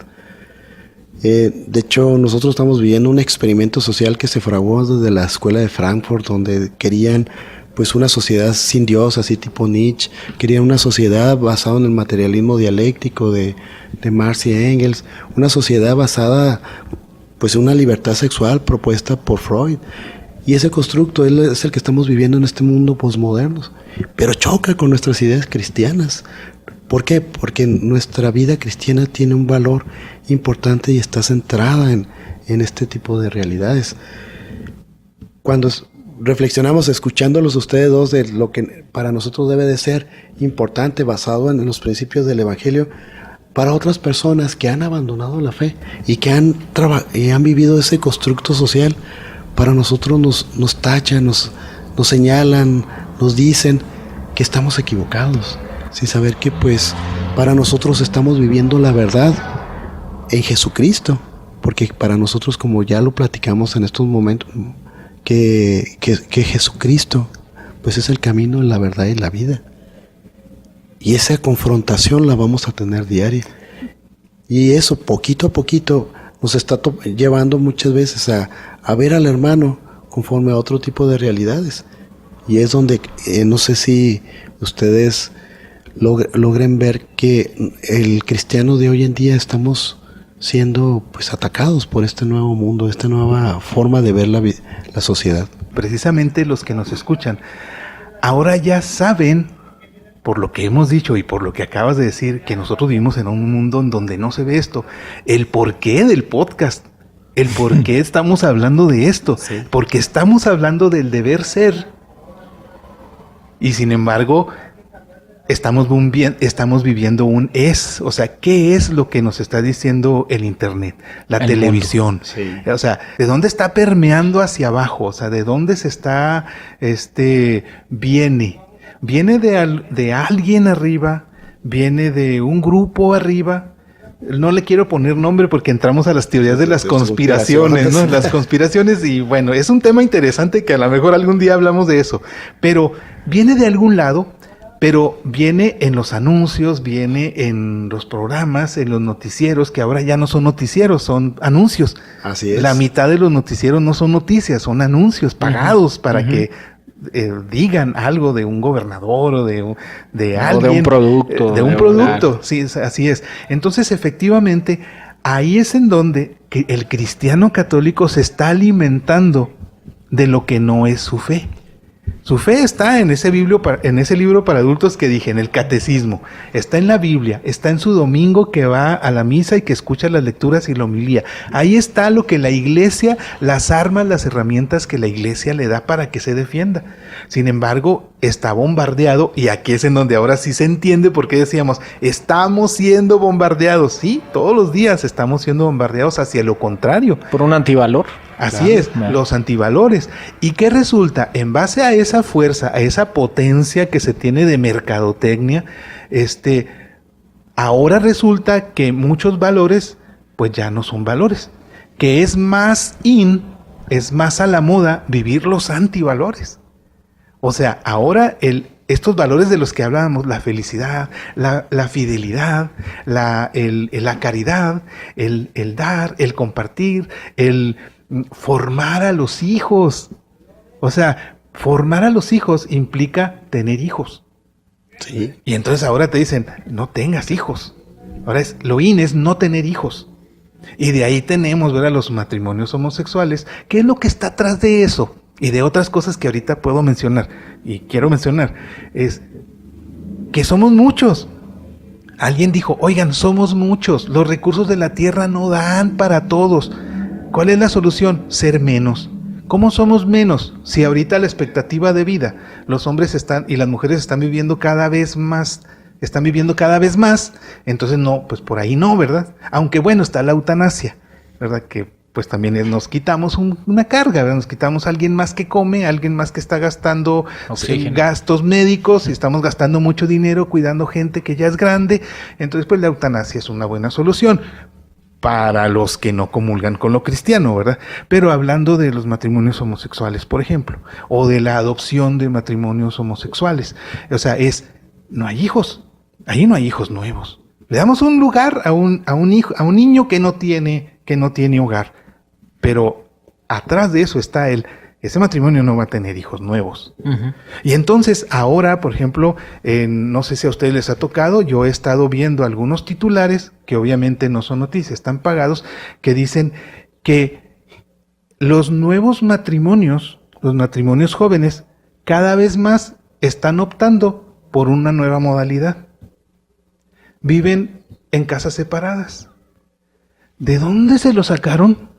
De hecho, nosotros estamos viviendo un experimento social que se fraguó desde la escuela de Frankfurt, donde querían pues una sociedad sin Dios, así tipo Nietzsche. Querían una sociedad basada en el materialismo dialéctico de Marx y Engels, una sociedad basada pues en una libertad sexual propuesta por Freud. Y ese constructo es el que estamos viviendo en este mundo posmoderno, pero choca con nuestras ideas cristianas. ¿Por qué? Porque nuestra vida cristiana tiene un valor importante y está centrada en este tipo de realidades. Cuando reflexionamos, escuchándolos ustedes dos, de lo que para nosotros debe de ser importante, basado en los principios del Evangelio, para otras personas que han abandonado la fe y que han vivido ese constructo social, para nosotros nos tachan, nos señalan, nos dicen que estamos equivocados, sin saber que pues para nosotros estamos viviendo la verdad en Jesucristo, porque para nosotros, como ya lo platicamos en estos momentos, que Jesucristo pues es el camino, la verdad y la vida. Y esa confrontación la vamos a tener diaria. Y eso poquito a poquito nos está llevando muchas veces a ver al hermano conforme a otro tipo de realidades. Y es donde no sé si ustedes logren ver que el cristiano de hoy en día estamos siendo pues atacados por este nuevo mundo, esta nueva forma de ver la sociedad. Precisamente los que nos escuchan ahora ya saben, por lo que hemos dicho y por lo que acabas de decir, que nosotros vivimos en un mundo en donde no se ve esto, el porqué del podcast, el por qué estamos hablando de esto, sí. Porque estamos hablando del deber ser, y sin embargo estamos viviendo un es. O sea, ¿qué es lo que nos está diciendo el internet, la televisión? Sí. O sea, ¿de dónde está permeando hacia abajo? O sea, ¿de dónde se está, viene de alguien arriba, viene de un grupo arriba? No le quiero poner nombre porque entramos a las teorías de las conspiraciones, ¿no? Las conspiraciones, y bueno, es un tema interesante que a lo mejor algún día hablamos de eso, pero viene de algún lado. Pero viene en los anuncios, viene en los programas, en los noticieros, que ahora ya no son noticieros, son anuncios. Así es. La mitad de los noticieros no son noticias, son anuncios pagados para que digan algo de un gobernador o de alguien. O de un producto. De un producto, sí, así es. Entonces, efectivamente, ahí es en donde el cristiano católico se está alimentando de lo que no es su fe. Su fe está en ese libro para adultos que dije, en el catecismo, está en la Biblia, está en su domingo que va a la misa y que escucha las lecturas y la homilía. Ahí está lo que la iglesia, las armas, las herramientas que la iglesia le da para que se defienda. Sin embargo, está bombardeado, y aquí es en donde ahora sí se entiende por qué decíamos, estamos siendo bombardeados. Sí, todos los días estamos siendo bombardeados hacia lo contrario. Por un antivalor. Así Claro, es, claro. los antivalores. ¿Y qué resulta? En base a esa fuerza, a esa potencia que se tiene de mercadotecnia, ahora resulta que muchos valores, pues ya no son valores. Que es más es más a la moda vivir los antivalores. O sea, ahora estos valores de los que hablábamos, la felicidad, la fidelidad, la caridad, el dar, el compartir, el formar a los hijos. O sea, formar a los hijos implica tener hijos. Sí. Y entonces ahora te dicen, no tengas hijos. Ahora lo in es no tener hijos. Y de ahí tenemos, ¿verdad?, los matrimonios homosexuales. ¿Qué es lo que está atrás de eso? Y de otras cosas que ahorita puedo mencionar, y quiero mencionar, es que somos muchos. Alguien dijo, oigan, somos muchos, los recursos de la tierra no dan para todos. ¿Cuál es la solución? Ser menos. ¿Cómo somos menos? Si ahorita la expectativa de vida, los hombres y las mujeres están viviendo cada vez más, entonces no, pues por ahí no, ¿verdad? Aunque bueno, está la eutanasia, ¿verdad? Que pues también nos quitamos una carga, ¿verdad? Nos quitamos a alguien más que come, a alguien más que está gastando gastos médicos, y estamos gastando mucho dinero cuidando gente que ya es grande. Entonces, pues la eutanasia es una buena solución para los que no comulgan con lo cristiano, ¿verdad? Pero hablando de los matrimonios homosexuales, por ejemplo, o de la adopción de matrimonios homosexuales, o sea, no hay hijos, ahí no hay hijos nuevos. Le damos un lugar a un niño que no tiene hogar. Pero atrás de eso está ese matrimonio no va a tener hijos nuevos. Uh-huh. Y entonces ahora, por ejemplo, no sé si a ustedes les ha tocado, yo he estado viendo algunos titulares, que obviamente no son noticias, están pagados, que dicen que los nuevos matrimonios, los matrimonios jóvenes, cada vez más están optando por una nueva modalidad. Viven en casas separadas. ¿De dónde se lo sacaron?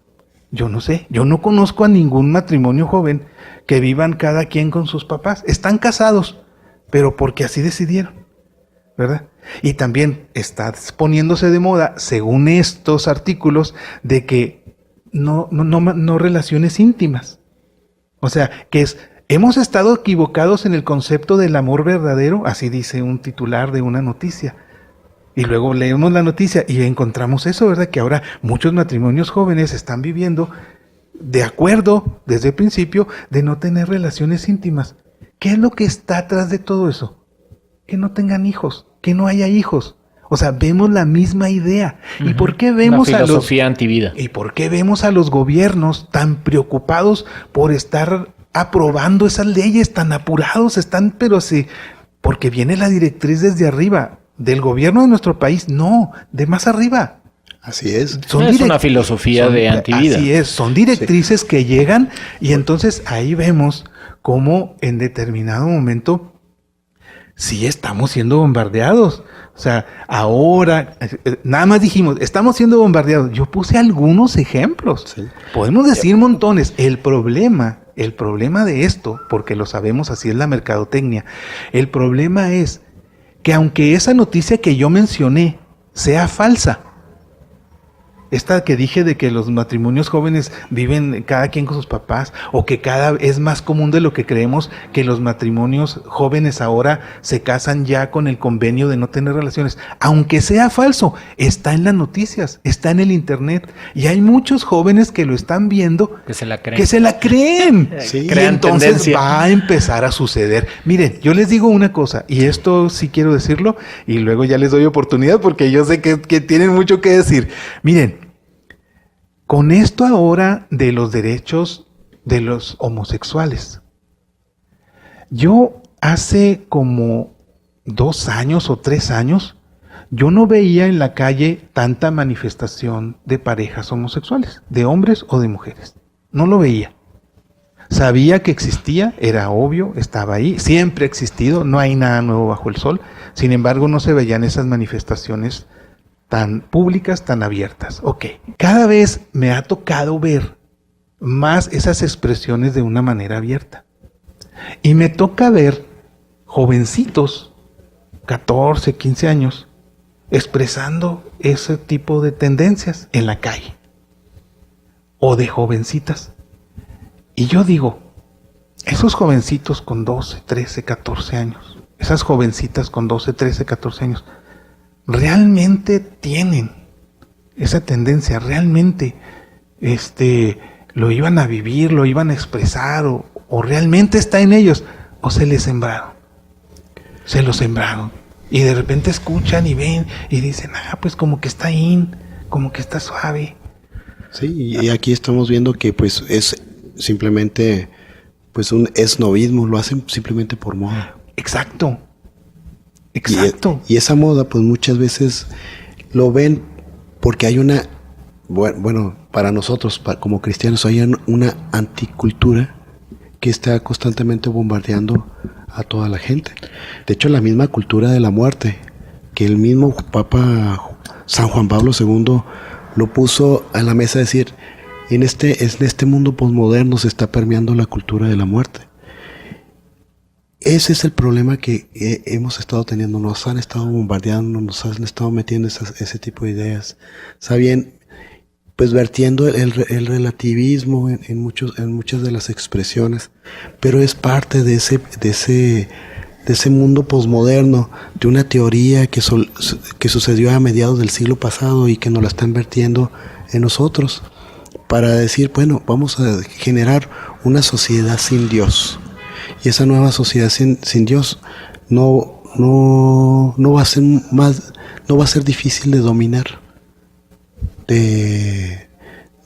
Yo no sé, yo no conozco a ningún matrimonio joven que vivan cada quien con sus papás. Están casados, pero porque así decidieron, ¿verdad? Y también está poniéndose de moda, según estos artículos, de que no relaciones íntimas. O sea, hemos estado equivocados en el concepto del amor verdadero, así dice un titular de una noticia. Y luego leemos la noticia y encontramos eso, ¿verdad? Que ahora muchos matrimonios jóvenes están viviendo de acuerdo, desde el principio, de no tener relaciones íntimas. ¿Qué es lo que está atrás de todo eso? Que no tengan hijos, que no haya hijos. O sea, vemos la misma idea. ¿Y por qué vemos una filosofía antivida? ¿Y por qué vemos a los gobiernos tan preocupados por estar aprobando esas leyes, tan apurados? Pero sí, porque viene la directriz desde arriba. ¿Del gobierno de nuestro país? No, de más arriba. Así es. Es una filosofía de antivida. Así es, son directrices que llegan y entonces ahí vemos cómo en determinado momento sí estamos siendo bombardeados. O sea, ahora, nada más dijimos, estamos siendo bombardeados. Yo puse algunos ejemplos. Sí. Podemos decir montones. El problema de esto, porque lo sabemos, así es la mercadotecnia, el problema es que aunque esa noticia que yo mencioné sea falsa, esta que dije de que los matrimonios jóvenes viven cada quien con sus papás, o que es más común de lo que creemos que los matrimonios jóvenes ahora se casan ya con el convenio de no tener relaciones, aunque sea falso, está en las noticias, está en el internet, y hay muchos jóvenes que lo están viendo, que se la creen. Sí. Y entonces tendencia. Va a empezar a suceder. Miren, yo les digo una cosa, y esto sí quiero decirlo, y luego ya les doy oportunidad porque yo sé que tienen mucho que decir. Miren, con esto ahora de los derechos de los homosexuales, yo hace como 2 años o 3 años, yo no veía en la calle tanta manifestación de parejas homosexuales, de hombres o de mujeres. No lo veía. Sabía que existía, era obvio, estaba ahí, siempre ha existido, no hay nada nuevo bajo el sol. Sin embargo, no se veían esas manifestaciones tan públicas, tan abiertas. Ok, cada vez me ha tocado ver más esas expresiones de una manera abierta. Y me toca ver jovencitos, 14, 15 años, expresando ese tipo de tendencias en la calle. o de jovencitas. Y yo digo, esos jovencitos con 12, 13, 14 años, esas jovencitas con 12, 13, 14 años, realmente tienen esa tendencia, realmente lo iban a vivir, lo iban a expresar, o realmente está en ellos, o se les sembraron. Se lo sembraron. Y de repente escuchan y ven y dicen, pues como que está como que está suave. Sí, y aquí estamos viendo que pues es simplemente pues un esnovismo, lo hacen simplemente por moda. Exacto. Y esa moda pues muchas veces lo ven porque hay una, bueno, para nosotros como cristianos hay una anticultura que está constantemente bombardeando a toda la gente. De hecho, la misma cultura de la muerte, que el mismo Papa San Juan Pablo II lo puso a la mesa, decir, en este mundo posmoderno se está permeando la cultura de la muerte. Ese es el problema que hemos estado teniendo. Nos han estado bombardeando, nos han estado metiendo ese tipo de ideas. Saben, pues vertiendo el relativismo en muchas de las expresiones, pero es parte de ese mundo posmoderno, de una teoría que sucedió a mediados del siglo pasado y que nos la están vertiendo en nosotros, para decir, bueno, vamos a generar una sociedad sin Dios. Y esa nueva sociedad sin Dios no va a ser difícil de dominar.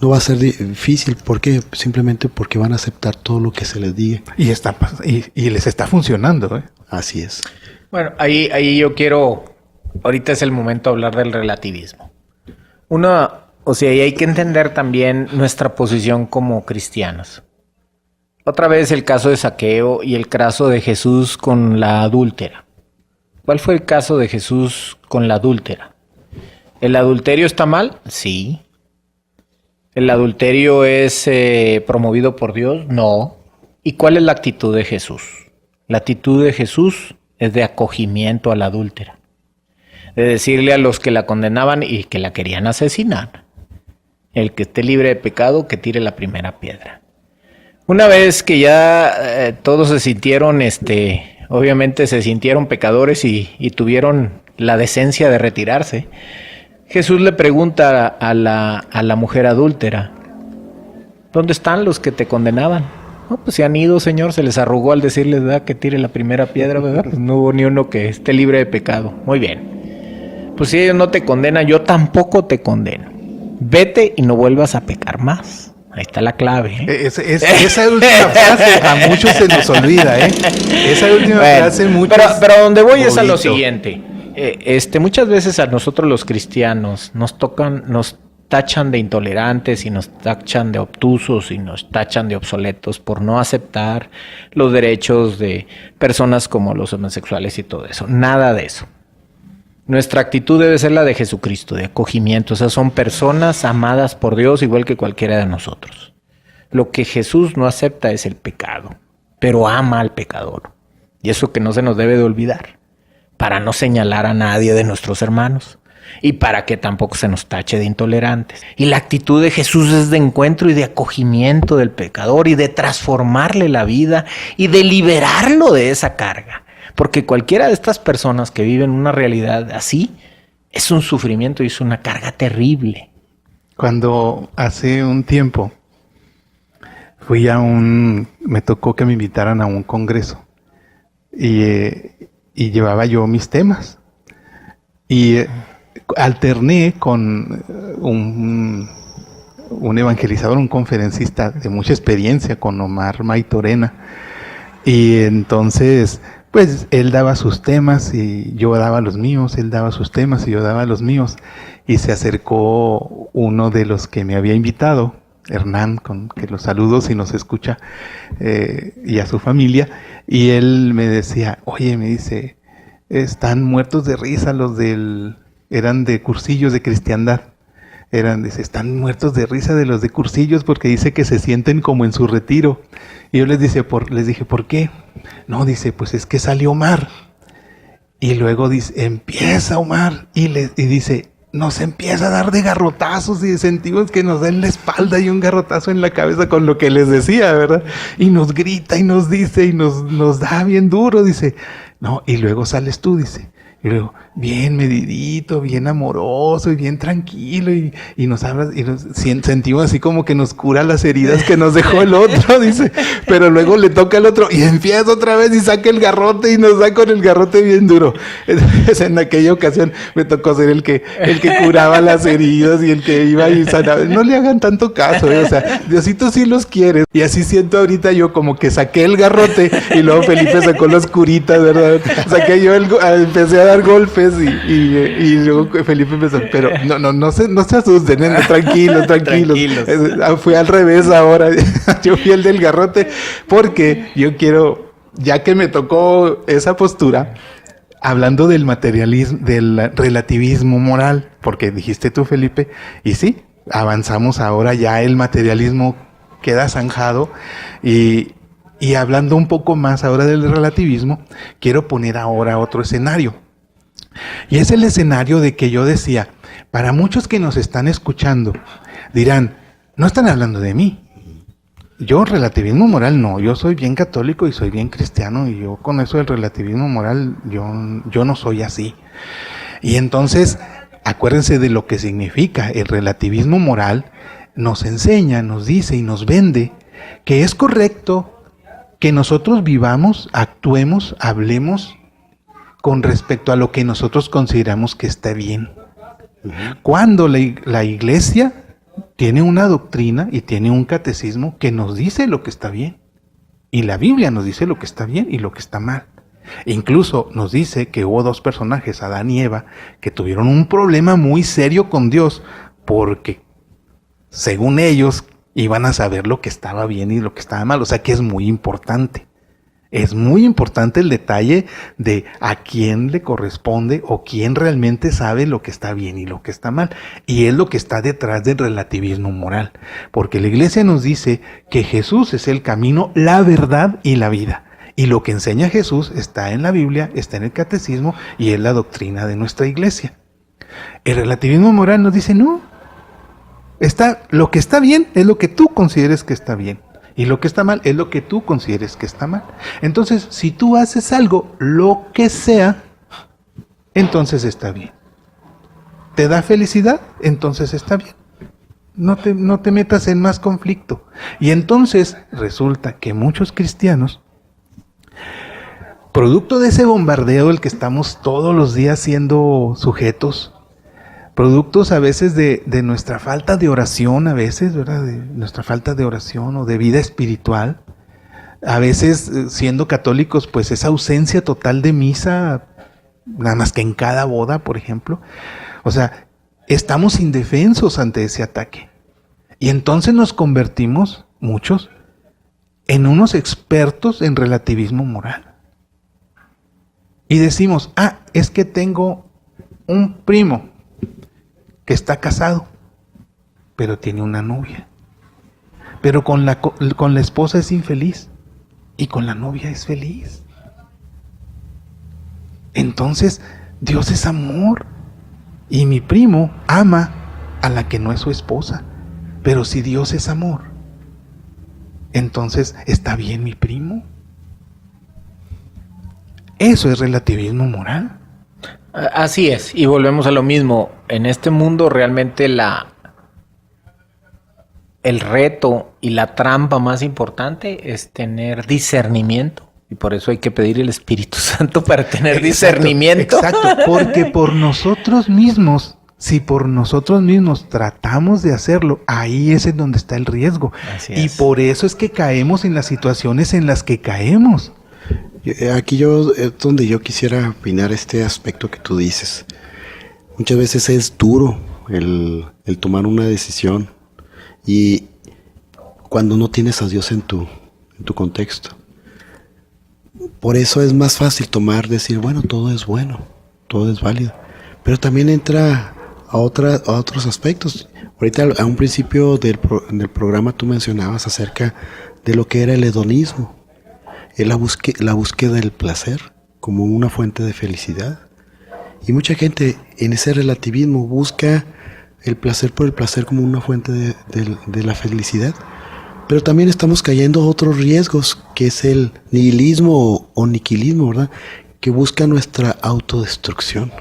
No va a ser difícil. ¿Por qué? Simplemente porque van a aceptar todo lo que se les diga. Y les está funcionando, ¿eh? Así es. Bueno, ahí yo quiero... Ahorita es el momento de hablar del relativismo. Y hay que entender también nuestra posición como cristianos. Otra vez el caso de Zaqueo y el caso de Jesús con la adúltera. ¿Cuál fue el caso de Jesús con la adúltera? ¿El adulterio está mal? Sí. ¿El adulterio es promovido por Dios? No. ¿Y cuál es la actitud de Jesús? La actitud de Jesús es de acogimiento a la adúltera. De decirle a los que la condenaban y que la querían asesinar, el que esté libre de pecado, que tire la primera piedra. Una vez que ya todos se sintieron, obviamente se sintieron pecadores y tuvieron la decencia de retirarse, Jesús le pregunta a la mujer adúltera, ¿dónde están los que te condenaban? No, pues se han ido, Señor. Se les arrugó al decirles, ¿verdad?, que tire la primera piedra, ¿verdad? Pues no hubo ni uno que esté libre de pecado. Muy bien. Pues si ellos no te condenan, yo tampoco te condeno. Vete y no vuelvas a pecar más. Ahí está la clave, ¿eh? Esa última frase a muchos se nos olvida, ¿eh? Esa última frase muchos... Pero donde voy es a lo siguiente. Muchas veces a nosotros los cristianos nos tachan de intolerantes y nos tachan de obtusos y nos tachan de obsoletos por no aceptar los derechos de personas como los homosexuales y todo eso. Nada de eso. Nuestra actitud debe ser la de Jesucristo, de acogimiento. O sea, son personas amadas por Dios igual que cualquiera de nosotros. Lo que Jesús no acepta es el pecado, pero ama al pecador. Y eso que no se nos debe de olvidar, para no señalar a nadie de nuestros hermanos y para que tampoco se nos tache de intolerantes. Y la actitud de Jesús es de encuentro y de acogimiento del pecador y de transformarle la vida y de liberarlo de esa carga. Porque cualquiera de estas personas que viven una realidad así es un sufrimiento y es una carga terrible. Cuando hace un tiempo me tocó que me invitaran a un congreso y llevaba yo mis temas y alterné con un evangelizador, un conferencista de mucha experiencia, con Omar Maitorena, y entonces pues él daba sus temas y yo daba los míos, él daba sus temas y yo daba los míos, y se acercó uno de los que me había invitado, Hernán, que los saludo si nos escucha, y a su familia, y él me decía, oye, me dice, están muertos de risa eran de cursillos de cristiandad, están muertos de risa de los de cursillos porque dice que se sienten como en su retiro. Y yo les dije, ¿por qué? No, dice, pues es que salió Omar. Y luego dice, empieza Omar, y dice, nos empieza a dar de garrotazos y sentimos que nos da en la espalda y un garrotazo en la cabeza con lo que les decía, ¿verdad? Y nos grita y nos dice y nos da bien duro, dice. No, y luego sales tú, dice. Y luego, bien medidito, bien amoroso y bien tranquilo y nos hablas y sentimos así como que nos cura las heridas que nos dejó el otro, dice. Pero luego le toca al otro y empieza otra vez y saca el garrote y nos da con el garrote bien duro. Entonces, en aquella ocasión me tocó ser el que curaba las heridas y el que iba y sanaba. No le hagan tanto caso, o sea, Diosito sí los quiere. Y así siento ahorita yo como que saqué el garrote y luego Felipe sacó las curitas, ¿verdad? Saqué yo empecé a dar golpes y luego Felipe empezó, pero no se asusten, tranquilos. Fui al revés ahora, yo fui el del garrote, porque yo quiero, ya que me tocó esa postura, hablando del materialismo, del relativismo moral, porque dijiste tú, Felipe, y sí, avanzamos ahora, ya el materialismo queda zanjado y hablando un poco más ahora del relativismo, quiero poner ahora otro escenario. Y es el escenario de que yo decía, para muchos que nos están escuchando, dirán, no están hablando de mí. Yo relativismo moral no, yo soy bien católico y soy bien cristiano y yo con eso del relativismo moral, yo no soy así. Y entonces, acuérdense de lo que significa el relativismo moral, nos enseña, nos dice y nos vende que es correcto que nosotros vivamos, actuemos, hablemos con respecto a lo que nosotros consideramos que está bien. Cuando la iglesia tiene una doctrina y tiene un catecismo que nos dice lo que está bien. Y la Biblia nos dice lo que está bien y lo que está mal. Incluso nos dice que hubo dos personajes, Adán y Eva, que tuvieron un problema muy serio con Dios porque, según ellos, iban a saber lo que estaba bien y lo que estaba mal. O sea que es muy importante. Es muy importante el detalle de a quién le corresponde o quién realmente sabe lo que está bien y lo que está mal. Y es lo que está detrás del relativismo moral. Porque la iglesia nos dice que Jesús es el camino, la verdad y la vida. Y lo que enseña Jesús está en la Biblia, está en el catecismo y es la doctrina de nuestra iglesia. El relativismo moral nos dice no. Lo que está bien es lo que tú consideres que está bien. Y lo que está mal es lo que tú consideres que está mal. Entonces, si tú haces algo, lo que sea, entonces está bien. ¿Te da felicidad? Entonces está bien. No te metas en más conflicto. Y entonces resulta que muchos cristianos, producto de ese bombardeo del que estamos todos los días siendo sujetos, productos a veces de nuestra falta de oración, a veces, ¿verdad? De nuestra falta de oración o de vida espiritual. A veces, siendo católicos, pues esa ausencia total de misa, nada más que en cada boda, por ejemplo. O sea, estamos indefensos ante ese ataque. Y entonces nos convertimos, muchos, en unos expertos en relativismo moral. Y decimos, es que tengo un primo que está casado, pero tiene una novia. Pero con la esposa es infeliz y con la novia es feliz. Entonces, Dios es amor y mi primo ama a la que no es su esposa. Pero si Dios es amor, entonces ¿está bien mi primo? Eso es relativismo moral. Así es, y volvemos a lo mismo. En este mundo realmente el reto y la trampa más importante es tener discernimiento. Y por eso hay que pedir el Espíritu Santo para tener discernimiento. Exacto, porque por nosotros mismos, si por nosotros mismos tratamos de hacerlo, ahí es en donde está el riesgo. Y por eso es que caemos en las situaciones en las que caemos. Aquí es donde yo quisiera opinar este aspecto que tú dices. Muchas veces es duro el tomar una decisión y cuando no tienes a Dios en tu contexto. Por eso es más fácil decir, bueno, todo es bueno, todo es válido. Pero también entra a otros aspectos. Ahorita a un principio del programa tú mencionabas acerca de lo que era el hedonismo. Es la búsqueda del placer como una fuente de felicidad. Y mucha gente en ese relativismo busca el placer por el placer como una fuente de la felicidad. Pero también estamos cayendo a otros riesgos, que es el nihilismo o niquilismo, ¿verdad? Que busca nuestra autodestrucción.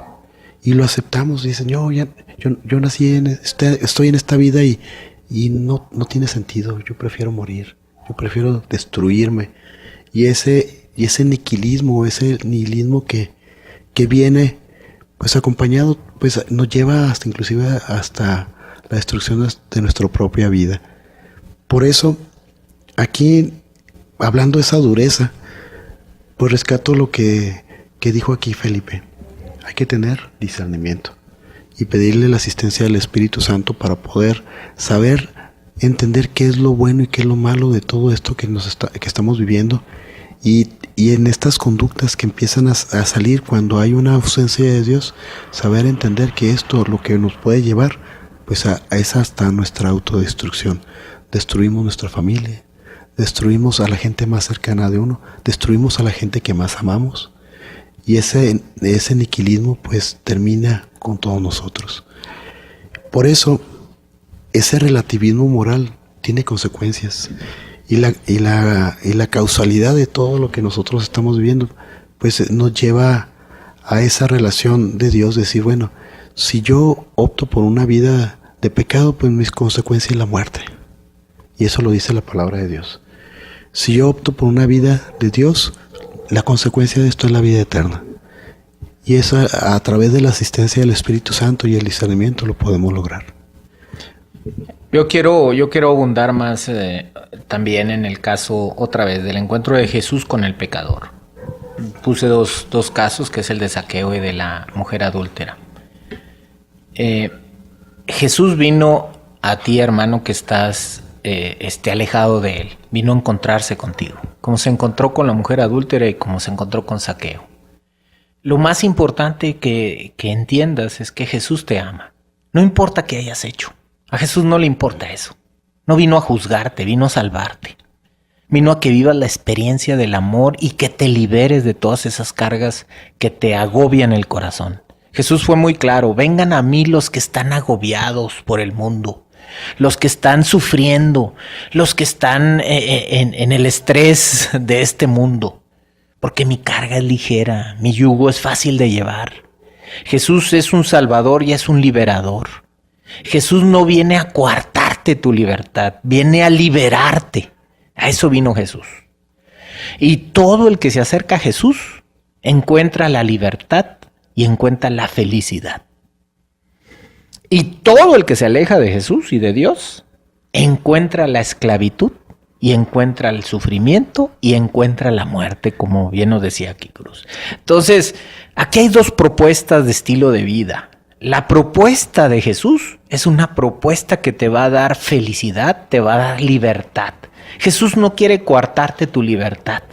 Y lo aceptamos, dicen, yo nací estoy en esta vida y no tiene sentido, yo prefiero morir, yo prefiero destruirme. Y ese niquilismo, ese nihilismo que viene pues acompañado, pues nos lleva inclusive hasta la destrucción de nuestra propia vida. Por eso, aquí, hablando de esa dureza, pues rescato lo que dijo aquí Felipe. Hay que tener discernimiento y pedirle la asistencia del Espíritu Santo para poder saber, entender qué es lo bueno y qué es lo malo de todo esto que estamos viviendo. Y en estas conductas que empiezan a salir cuando hay una ausencia de Dios, saber entender que esto lo que nos puede llevar pues es hasta nuestra autodestrucción. Destruimos nuestra familia, destruimos a la gente más cercana de uno, destruimos a la gente que más amamos. Y ese niquilismo pues termina con todos nosotros. Por eso, ese relativismo moral tiene consecuencias. Y la causalidad de todo lo que nosotros estamos viviendo, pues nos lleva a esa relación de Dios, decir, bueno, si yo opto por una vida de pecado, pues mis consecuencias es la muerte. Y eso lo dice la palabra de Dios. Si yo opto por una vida de Dios, la consecuencia de esto es la vida eterna. Y eso a través de la asistencia del Espíritu Santo y el discernimiento lo podemos lograr. Yo quiero abundar más también en el caso, otra vez, del encuentro de Jesús con el pecador. Puse dos casos, que es el de Zaqueo y de la mujer adúltera. Jesús vino a ti, hermano, que estás alejado de él. Vino a encontrarse contigo, como se encontró con la mujer adúltera y como se encontró con Zaqueo. Lo más importante que entiendas es que Jesús te ama. No importa qué hayas hecho. A Jesús no le importa eso. No vino a juzgarte, vino a salvarte. Vino a que vivas la experiencia del amor y que te liberes de todas esas cargas que te agobian el corazón. Jesús fue muy claro: vengan a mí los que están agobiados por el mundo, los que están sufriendo, los que están en el estrés de este mundo, porque mi carga es ligera, mi yugo es fácil de llevar. Jesús es un salvador y es un liberador. Jesús no viene a coartarte tu libertad, viene a liberarte. A eso vino Jesús. Y todo el que se acerca a Jesús encuentra la libertad y encuentra la felicidad. Y todo el que se aleja de Jesús y de Dios encuentra la esclavitud y encuentra el sufrimiento y encuentra la muerte, como bien nos decía aquí Cruz. Entonces, aquí hay dos propuestas de estilo de vida. La propuesta de Jesús es una propuesta que te va a dar felicidad, te va a dar libertad. Jesús no quiere coartarte tu libertad,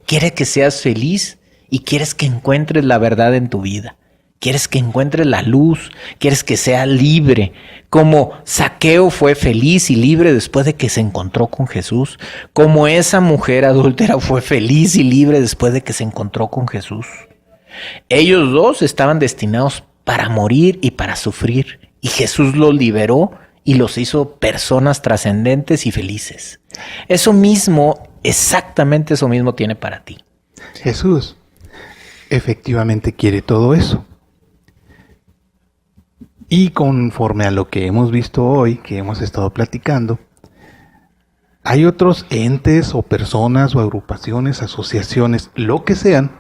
quiere que seas feliz y quieres que encuentres la verdad en tu vida. Quieres que encuentres la luz, quieres que seas libre, como Zaqueo fue feliz y libre después de que se encontró con Jesús, como esa mujer adúltera fue feliz y libre después de que se encontró con Jesús. Ellos dos estaban destinados para morir y para sufrir, y Jesús los liberó y los hizo personas trascendentes y felices. Eso mismo, exactamente eso mismo tiene para ti. Jesús efectivamente quiere todo eso. Y conforme a lo que hemos visto hoy, que hemos estado platicando, hay otros entes o personas o agrupaciones, asociaciones, lo que sean,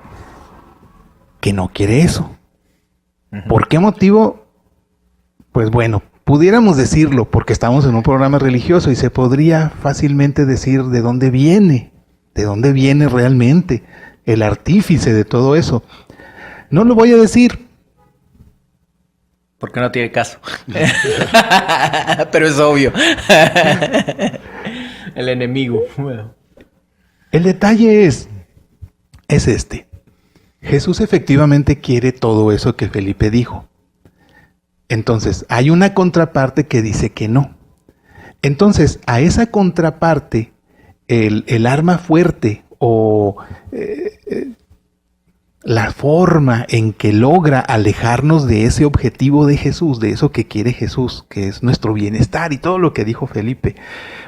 que no quiere eso. ¿Por qué motivo? Pues bueno, pudiéramos decirlo porque estamos en un programa religioso y se podría fácilmente decir de dónde viene realmente el artífice de todo eso. No lo voy a decir. Porque no tiene caso. Pero es obvio. El enemigo. Bueno. El detalle es este. Jesús efectivamente quiere todo eso que Felipe dijo. Entonces, hay una contraparte que dice que no. Entonces, a esa contraparte, el arma fuerte o la forma en que logra alejarnos de ese objetivo de Jesús, de eso que quiere Jesús, que es nuestro bienestar y todo lo que dijo Felipe,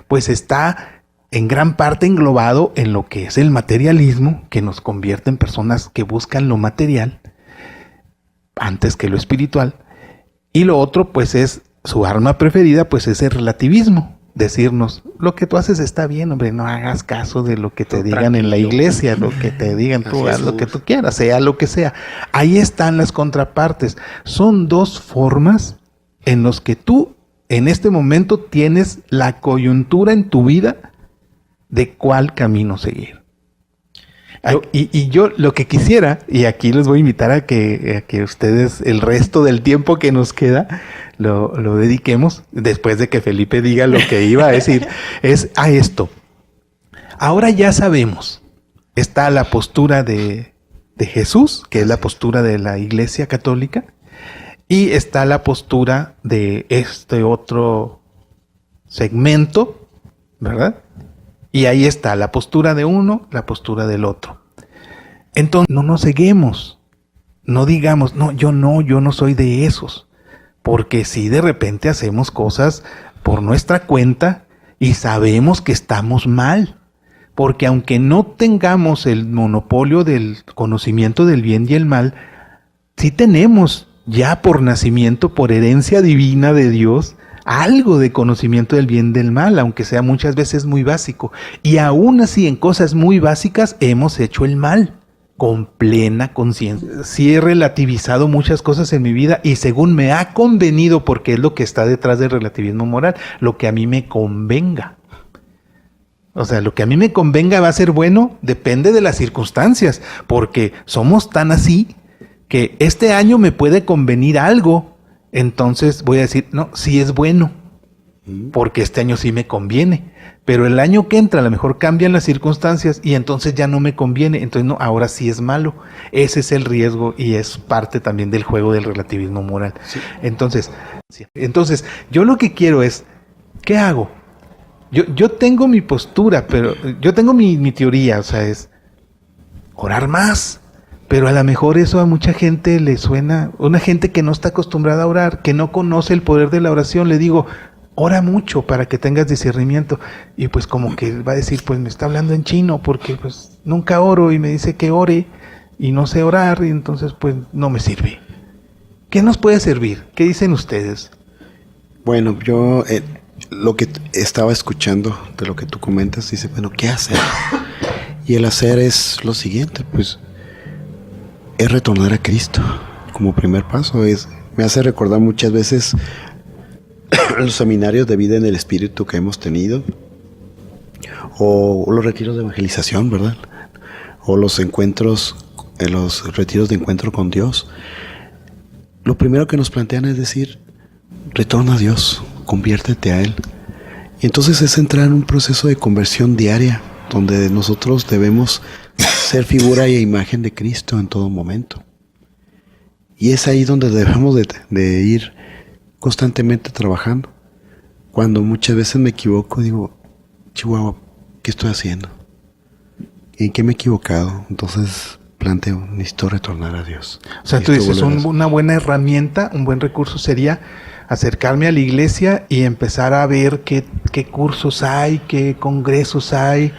pues está en gran parte englobado en lo que es el materialismo, que nos convierte en personas que buscan lo material antes que lo espiritual. Y lo otro, pues es su arma preferida, pues es el relativismo. Decirnos, lo que tú haces está bien, hombre, no hagas caso de lo que te digan en la iglesia, lo que te digan, tú haz lo que tú quieras, sea lo que sea. Ahí están las contrapartes. Son dos formas en las que tú en este momento tienes la coyuntura en tu vida de cuál camino seguir. Y yo lo que quisiera, y aquí les voy a invitar a que ustedes el resto del tiempo que nos queda lo dediquemos, después de que Felipe diga lo que iba a decir, es a esto. Ahora ya sabemos, está la postura de Jesús, que es la postura de la Iglesia Católica, y está la postura de este otro segmento, ¿verdad? Y ahí está la postura de uno, la postura del otro. Entonces, no nos ceguemos. No digamos, no, yo no soy de esos. Porque si de repente hacemos cosas por nuestra cuenta y sabemos que estamos mal. Porque aunque no tengamos el monopolio del conocimiento del bien y el mal, sí tenemos ya por nacimiento, por herencia divina de Dios, algo de conocimiento del bien y del mal, aunque sea muchas veces muy básico. Y aún así, en cosas muy básicas, hemos hecho el mal con plena conciencia. Sí he relativizado muchas cosas en mi vida y según me ha convenido, porque es lo que está detrás del relativismo moral, lo que a mí me convenga. O sea, lo que a mí me convenga va a ser bueno, depende de las circunstancias, porque somos tan así que este año me puede convenir algo. Entonces voy a decir, no, sí es bueno, porque este año sí me conviene, pero el año que entra a lo mejor cambian las circunstancias y entonces ya no me conviene, entonces no, ahora sí es malo. Ese es el riesgo y es parte también del juego del relativismo moral. Sí. Entonces, yo lo que quiero es, ¿qué hago? Yo tengo mi postura, pero yo tengo mi teoría, o sea, es orar más. Pero a lo mejor eso a mucha gente le suena, una gente que no está acostumbrada a orar, que no conoce el poder de la oración, le digo, ora mucho para que tengas discernimiento. Y pues como que va a decir, pues me está hablando en chino porque pues nunca oro y me dice que ore y no sé orar y entonces pues no me sirve. ¿Qué nos puede servir? ¿Qué dicen ustedes? Bueno, yo lo que estaba escuchando de lo que tú comentas, dice, bueno, ¿qué hacer? Y el hacer es lo siguiente, pues es retornar a Cristo como primer paso. Me hace recordar muchas veces los seminarios de vida en el Espíritu que hemos tenido, o los retiros de evangelización, ¿verdad? O los encuentros, los retiros de encuentro con Dios. Lo primero que nos plantean es decir, retorna a Dios, conviértete a Él. Y entonces es entrar en un proceso de conversión diaria, donde nosotros debemos ser figura y imagen de Cristo en todo momento. Y es ahí donde debemos de ir constantemente trabajando. Cuando muchas veces me equivoco, digo, Chihuahua, ¿qué estoy haciendo? ¿En qué me he equivocado? Entonces planteo, necesito retornar a Dios. O sea, tú dices, una buena herramienta, un buen recurso sería acercarme a la iglesia y empezar a ver qué cursos hay, qué congresos hay,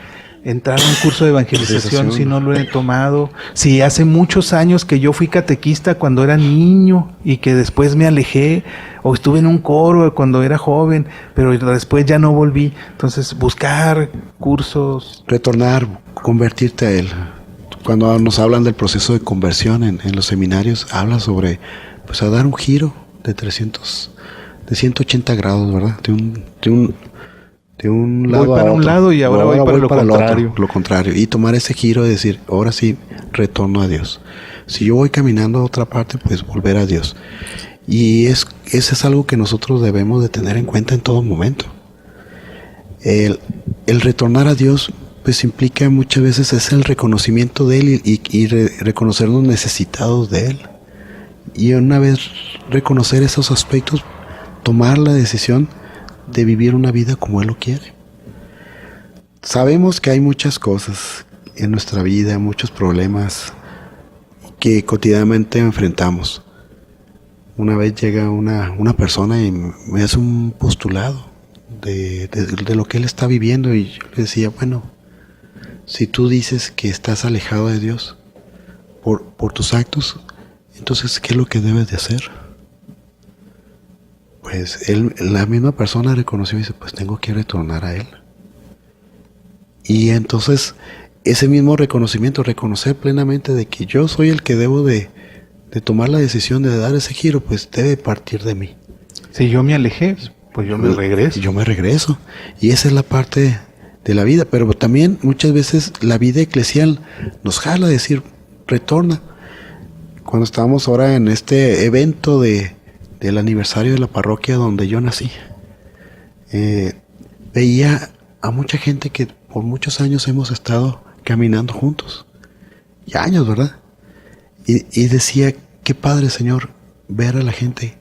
entrar a un curso de evangelización si no lo he tomado. Si hace muchos años que yo fui catequista cuando era niño y que después me alejé, o estuve en un coro cuando era joven, pero después ya no volví. Entonces, buscar cursos. Retornar, convertirte a Él. Cuando nos hablan del proceso de conversión en los seminarios, habla sobre, pues, a dar un giro de 180 grados, ¿verdad? De un lado voy para a otro. Un lado y ahora voy para lo contrario. Lo contrario. Y tomar ese giro y decir, ahora sí, retorno a Dios. Si yo voy caminando a otra parte, pues volver a Dios. Y eso es algo que nosotros debemos de tener en cuenta en todo momento. El retornar a Dios, pues implica muchas veces es el reconocimiento de Él y reconocernos necesitados de Él. Y una vez reconocer esos aspectos, tomar la decisión de vivir una vida como Él lo quiere. Sabemos que hay muchas cosas en nuestra vida, muchos problemas que cotidianamente enfrentamos. Una vez llega una persona y me hace un postulado de lo que él está viviendo, y yo le decía, bueno, si tú dices que estás alejado de Dios por tus actos, entonces, ¿qué es lo que debes de hacer? Pues la misma persona reconoció y dice, pues tengo que retornar a Él. Y entonces, ese mismo reconocimiento, reconocer plenamente de que yo soy el que debo de tomar la decisión de dar ese giro, pues debe partir de mí. Si yo me alejé, pues yo me regreso. Yo me regreso. Y esa es la parte de la vida. Pero también muchas veces la vida eclesial nos jala a decir, retorna. Cuando estábamos ahora en este evento del aniversario de la parroquia donde yo nací, veía a mucha gente que por muchos años hemos estado caminando juntos. Y años, ¿verdad? Y decía, qué padre, Señor, ver a la gente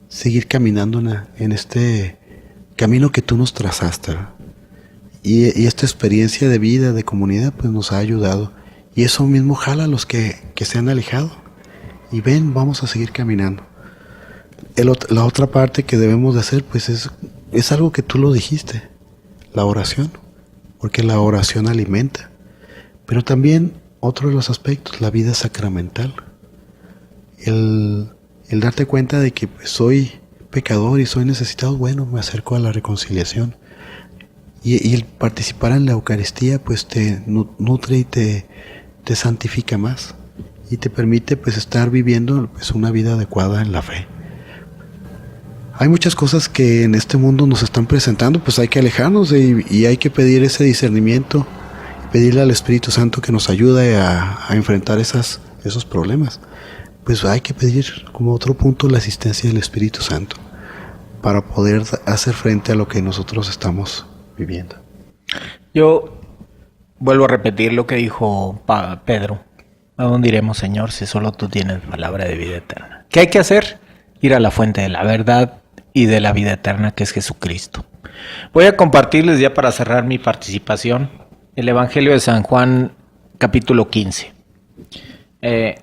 seguir caminando en este camino que tú nos trazaste, ¿verdad? Y esta experiencia de vida, de comunidad, pues nos ha ayudado. Y eso mismo jala a los que se han alejado. Y ven, vamos a seguir caminando. La otra parte que debemos de hacer, pues es algo que tú lo dijiste, la oración. Porque la oración alimenta. Pero también otro de los aspectos, la vida sacramental. El darte cuenta de que pues, soy pecador y soy necesitado, bueno, me acerco a la reconciliación. Y el participar en la Eucaristía pues te nutre y te santifica más. Y te permite pues estar viviendo pues, una vida adecuada en la fe. Hay muchas cosas que en este mundo nos están presentando, pues hay que alejarnos y hay que pedir ese discernimiento, pedirle al Espíritu Santo que nos ayude a enfrentar esos problemas. Pues hay que pedir como otro punto la asistencia del Espíritu Santo para poder hacer frente a lo que nosotros estamos viviendo. Yo vuelvo a repetir lo que dijo Pedro. ¿A dónde iremos, Señor, si solo tú tienes palabra de vida eterna? ¿Qué hay que hacer? Ir a la fuente de la verdad y de la vida eterna, que es Jesucristo. Voy a compartirles ya para cerrar mi participación el Evangelio de San Juan, capítulo 15.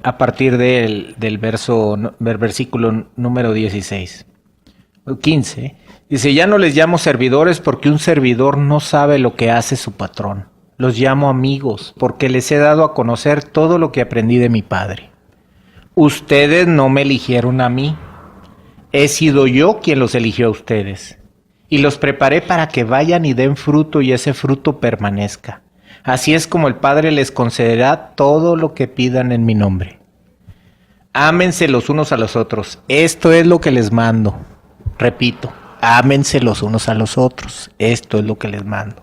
A partir del versículo número 16. 15. Dice, ya no les llamo servidores porque un servidor no sabe lo que hace su patrón. Los llamo amigos porque les he dado a conocer todo lo que aprendí de mi Padre. Ustedes no me eligieron a mí. He sido yo quien los eligió a ustedes. Y los preparé para que vayan y den fruto y ese fruto permanezca. Así es como el Padre les concederá todo lo que pidan en mi nombre. Ámense los unos a los otros. Esto es lo que les mando. Repito, ámense los unos a los otros. Esto es lo que les mando.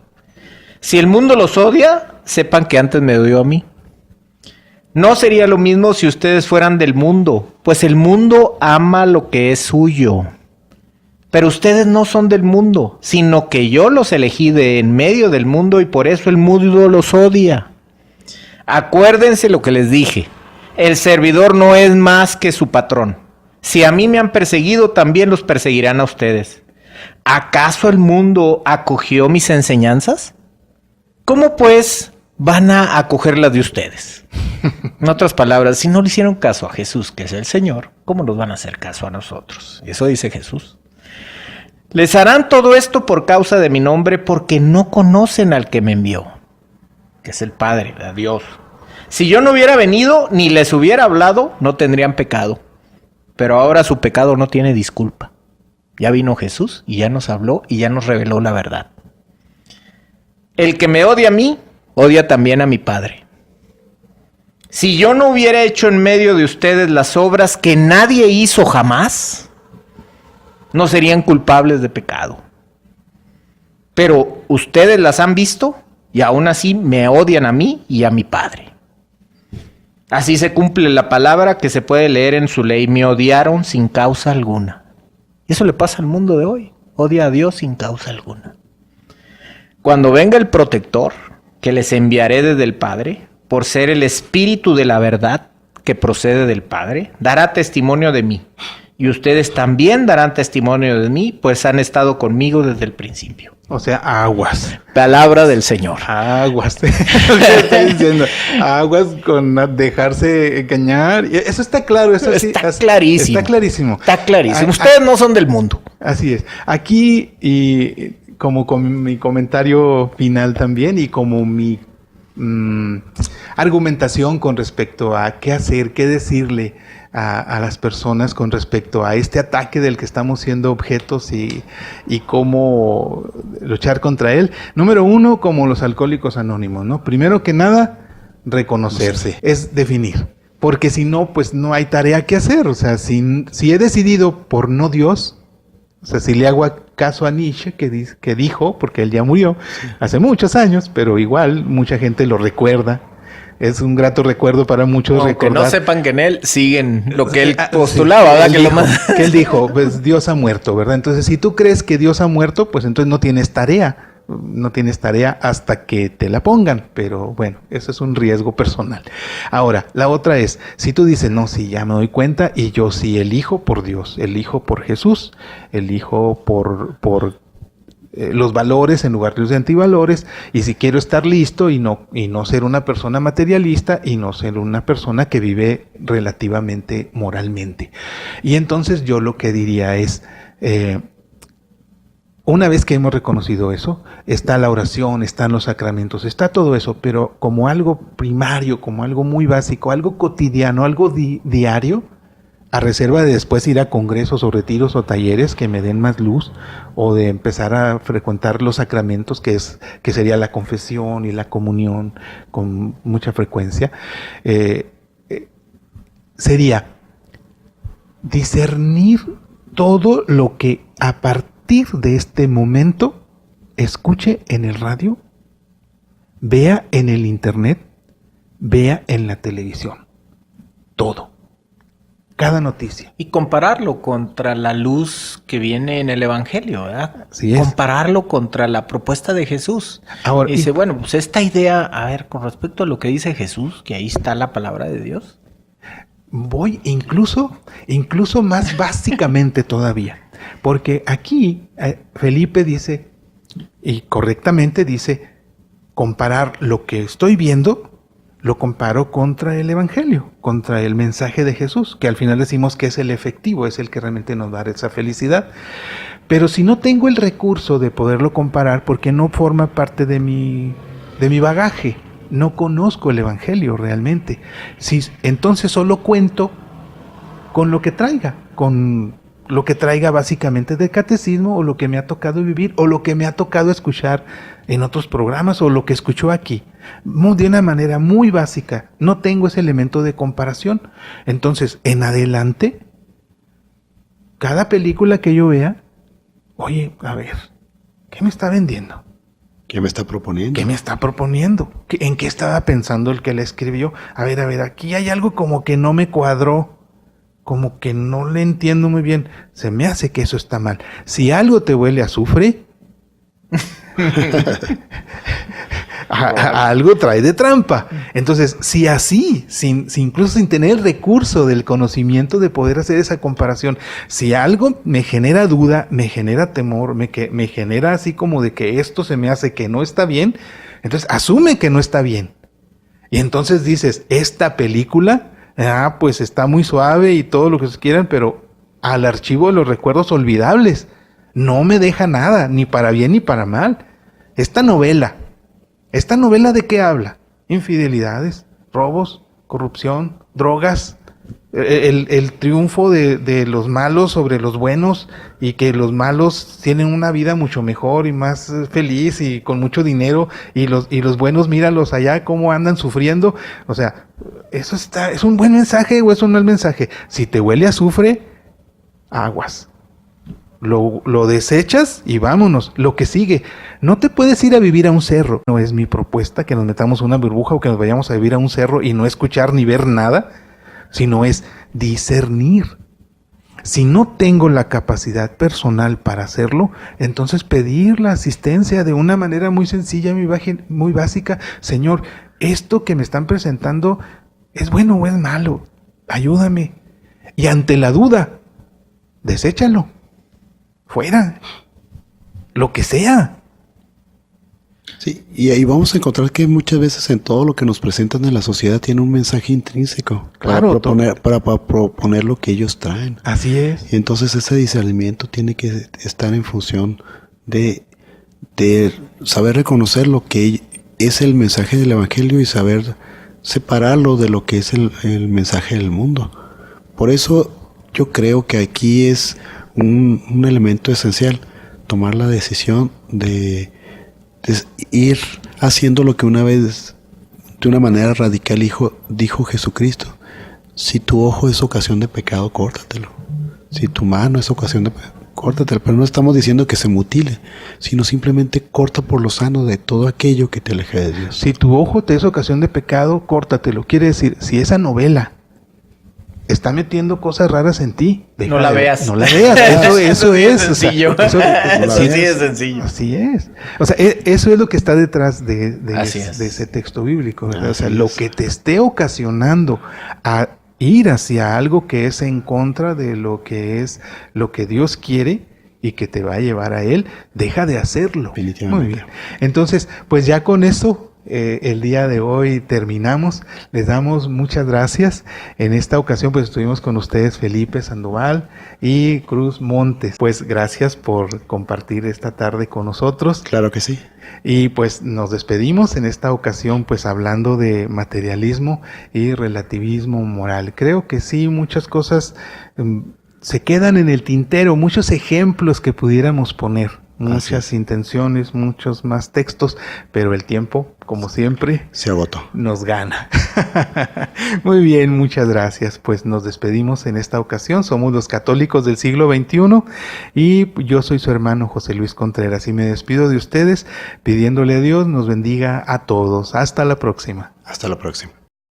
Si el mundo los odia, sepan que antes me odió a mí. No sería lo mismo si ustedes fueran del mundo, pues el mundo ama lo que es suyo. Pero ustedes no son del mundo, sino que yo los elegí de en medio del mundo y por eso el mundo los odia. Acuérdense lo que les dije, el servidor no es más que su patrón. Si a mí me han perseguido, también los perseguirán a ustedes. ¿Acaso el mundo acogió mis enseñanzas? ¿Cómo pues van a acoger las de ustedes? En otras palabras, si no le hicieron caso a Jesús, que es el Señor, ¿cómo nos van a hacer caso a nosotros? Eso dice Jesús. Les harán todo esto por causa de mi nombre, porque no conocen al que me envió, que es el Padre, a Dios. Si yo no hubiera venido ni les hubiera hablado, no tendrían pecado. Pero ahora su pecado no tiene disculpa. Ya vino Jesús y ya nos habló y ya nos reveló la verdad. El que me odia a mí, odia también a mi Padre. Si yo no hubiera hecho en medio de ustedes las obras que nadie hizo jamás, no serían culpables de pecado. Pero ustedes las han visto y aún así me odian a mí y a mi Padre. Así se cumple la palabra que se puede leer en su ley. Me odiaron sin causa alguna. Y eso le pasa al mundo de hoy. Odia a Dios sin causa alguna. Cuando venga el protector, que les enviaré desde el Padre, por ser el Espíritu de la verdad que procede del Padre, dará testimonio de mí. y ustedes también darán testimonio de mí, pues han estado conmigo desde el principio. O sea, aguas. Palabra del Señor. Aguas. Estoy diciendo, aguas con dejarse engañar. Eso está claro. Eso Está clarísimo. Está clarísimo. Está clarísimo. Ustedes no son del mundo. Así es. Aquí, y como con mi comentario final también, y como mi argumentación con respecto a qué hacer, qué decirle a las personas con respecto a este ataque del que estamos siendo objetos y cómo luchar contra él. Número uno, como los alcohólicos anónimos, ¿no? Primero que nada, reconocerse, es definir. Porque si no, pues no hay tarea que hacer. O sea, si he decidido por no Dios, o sea, si le hago caso a Nietzsche, que dijo, porque él ya murió hace muchos años, pero igual mucha gente lo recuerda. Es un grato recuerdo para muchos. Aunque recordar. No sepan que en él siguen lo que él postulaba, ¿verdad? Que él dijo, pues Dios ha muerto, ¿verdad? Entonces, si tú crees que Dios ha muerto, pues entonces no tienes tarea. No tienes tarea hasta que te la pongan, pero bueno, eso es un riesgo personal. Ahora, la otra es, si tú dices, no, sí, ya me doy cuenta y yo sí elijo por Dios, elijo por Jesús, elijo por los valores en lugar de los antivalores, y si quiero estar listo y no ser una persona materialista y no ser una persona que vive relativamente moralmente. Y entonces yo lo que diría es, una vez que hemos reconocido eso, está la oración, están los sacramentos, está todo eso, pero como algo primario, como algo muy básico, algo cotidiano, algo diario, a reserva de después ir a congresos o retiros o talleres que me den más luz, o de empezar a frecuentar los sacramentos, que sería la confesión y la comunión con mucha frecuencia, sería discernir todo lo que a partir de este momento escuche en el radio, vea en el internet, vea en la televisión, todo. Cada noticia. Y compararlo contra la luz que viene en el Evangelio, ¿verdad? Así es. Compararlo contra la propuesta de Jesús. Ahora, y dice, bueno, pues esta idea, a ver, con respecto a lo que dice Jesús, que ahí está la palabra de Dios. Voy incluso más básicamente todavía. Porque aquí Felipe dice, y correctamente dice, comparar lo que estoy viendo, lo comparo contra el Evangelio, contra el mensaje de Jesús, que al final decimos que es el efectivo, es el que realmente nos da esa felicidad. Pero si no tengo el recurso de poderlo comparar, porque no forma parte de mi bagaje, no conozco el Evangelio realmente, entonces solo cuento con lo que traiga, con lo que traiga básicamente del catecismo, o lo que me ha tocado vivir, o lo que me ha tocado escuchar en otros programas, o lo que escucho aquí, de una manera muy básica. No tengo ese elemento de comparación. Entonces, en adelante, cada película que yo vea, oye, a ver, ¿qué me está vendiendo? ¿Qué me está proponiendo? ¿Qué me está proponiendo? ¿En qué estaba pensando el que la escribió? A ver, aquí hay algo como que no me cuadró, como que no le entiendo muy bien. Se me hace que eso está mal. Si algo te huele a azufre, algo trae de trampa. Entonces, si así, incluso sin tener el recurso del conocimiento de poder hacer esa comparación, si algo me genera duda, me genera temor, me genera así como de que esto se me hace que no está bien, entonces asume que no está bien. Y entonces dices, esta película, pues está muy suave y todo lo que quieran, pero al archivo de los recuerdos olvidables no me deja nada, ni para bien ni para mal. ¿Esta novela de qué habla? Infidelidades, robos, corrupción, drogas, el triunfo de los malos sobre los buenos, y que los malos tienen una vida mucho mejor y más feliz y con mucho dinero, y los buenos, míralos allá cómo andan sufriendo. O sea, ¿es un buen mensaje o es un mal mensaje? Si te huele a azufre, aguas. Lo desechas y vámonos. Lo que sigue. No te puedes ir a vivir a un cerro. No es mi propuesta que nos metamos en una burbuja o que nos vayamos a vivir a un cerro y no escuchar ni ver nada, sino es discernir. Si no tengo la capacidad personal para hacerlo, entonces pedir la asistencia de una manera muy sencilla, muy básica. Señor, esto que me están presentando, ¿es bueno o es malo? Ayúdame. Y ante la duda, deséchalo. Fuera. Lo que sea. Sí, y ahí vamos a encontrar que muchas veces en todo lo que nos presentan en la sociedad tiene un mensaje intrínseco Claro, para proponer lo que ellos traen. Así es. Y entonces ese discernimiento tiene que estar en función de saber reconocer lo que es el mensaje del Evangelio y saber separarlo de lo que es el mensaje del mundo. Por eso yo creo que aquí es un elemento esencial, tomar la decisión de ir haciendo lo que una vez de una manera radical dijo Jesucristo: si tu ojo es ocasión de pecado, córtatelo; si tu mano es ocasión de pecado, córtatelo. Pero no estamos diciendo que se mutile, sino simplemente corta por lo sano de todo aquello que te aleje de Dios. Si tu ojo te es ocasión de pecado, córtatelo. Quiere decir, si esa novela está metiendo cosas raras en ti, no la veas. No la veas. Eso es sencillo. O sea, Así es sencillo. Así es. O sea, eso es lo que está detrás de ese texto bíblico, ¿verdad? O sea, lo que te esté ocasionando a ir hacia algo que es en contra de lo que es lo que Dios quiere y que te va a llevar a Él, deja de hacerlo. Definitivamente. Muy bien. Entonces, pues ya con eso el día de hoy terminamos. Les damos muchas gracias. En esta ocasión pues estuvimos con ustedes Felipe Sandoval y Cruz Montes. Pues gracias por compartir esta tarde con nosotros. Claro que sí. Y pues nos despedimos en esta ocasión pues hablando de materialismo y relativismo moral. Creo que sí, muchas cosas se quedan en el tintero, muchos ejemplos que pudiéramos poner. Muchas intenciones, muchos más textos, pero el tiempo, como siempre, se agotó. Nos gana. Muy bien, muchas gracias. Pues nos despedimos en esta ocasión. Somos los católicos del siglo XXI y yo soy su hermano José Luis Contreras y me despido de ustedes pidiéndole a Dios nos bendiga a todos. Hasta la próxima. Hasta la próxima.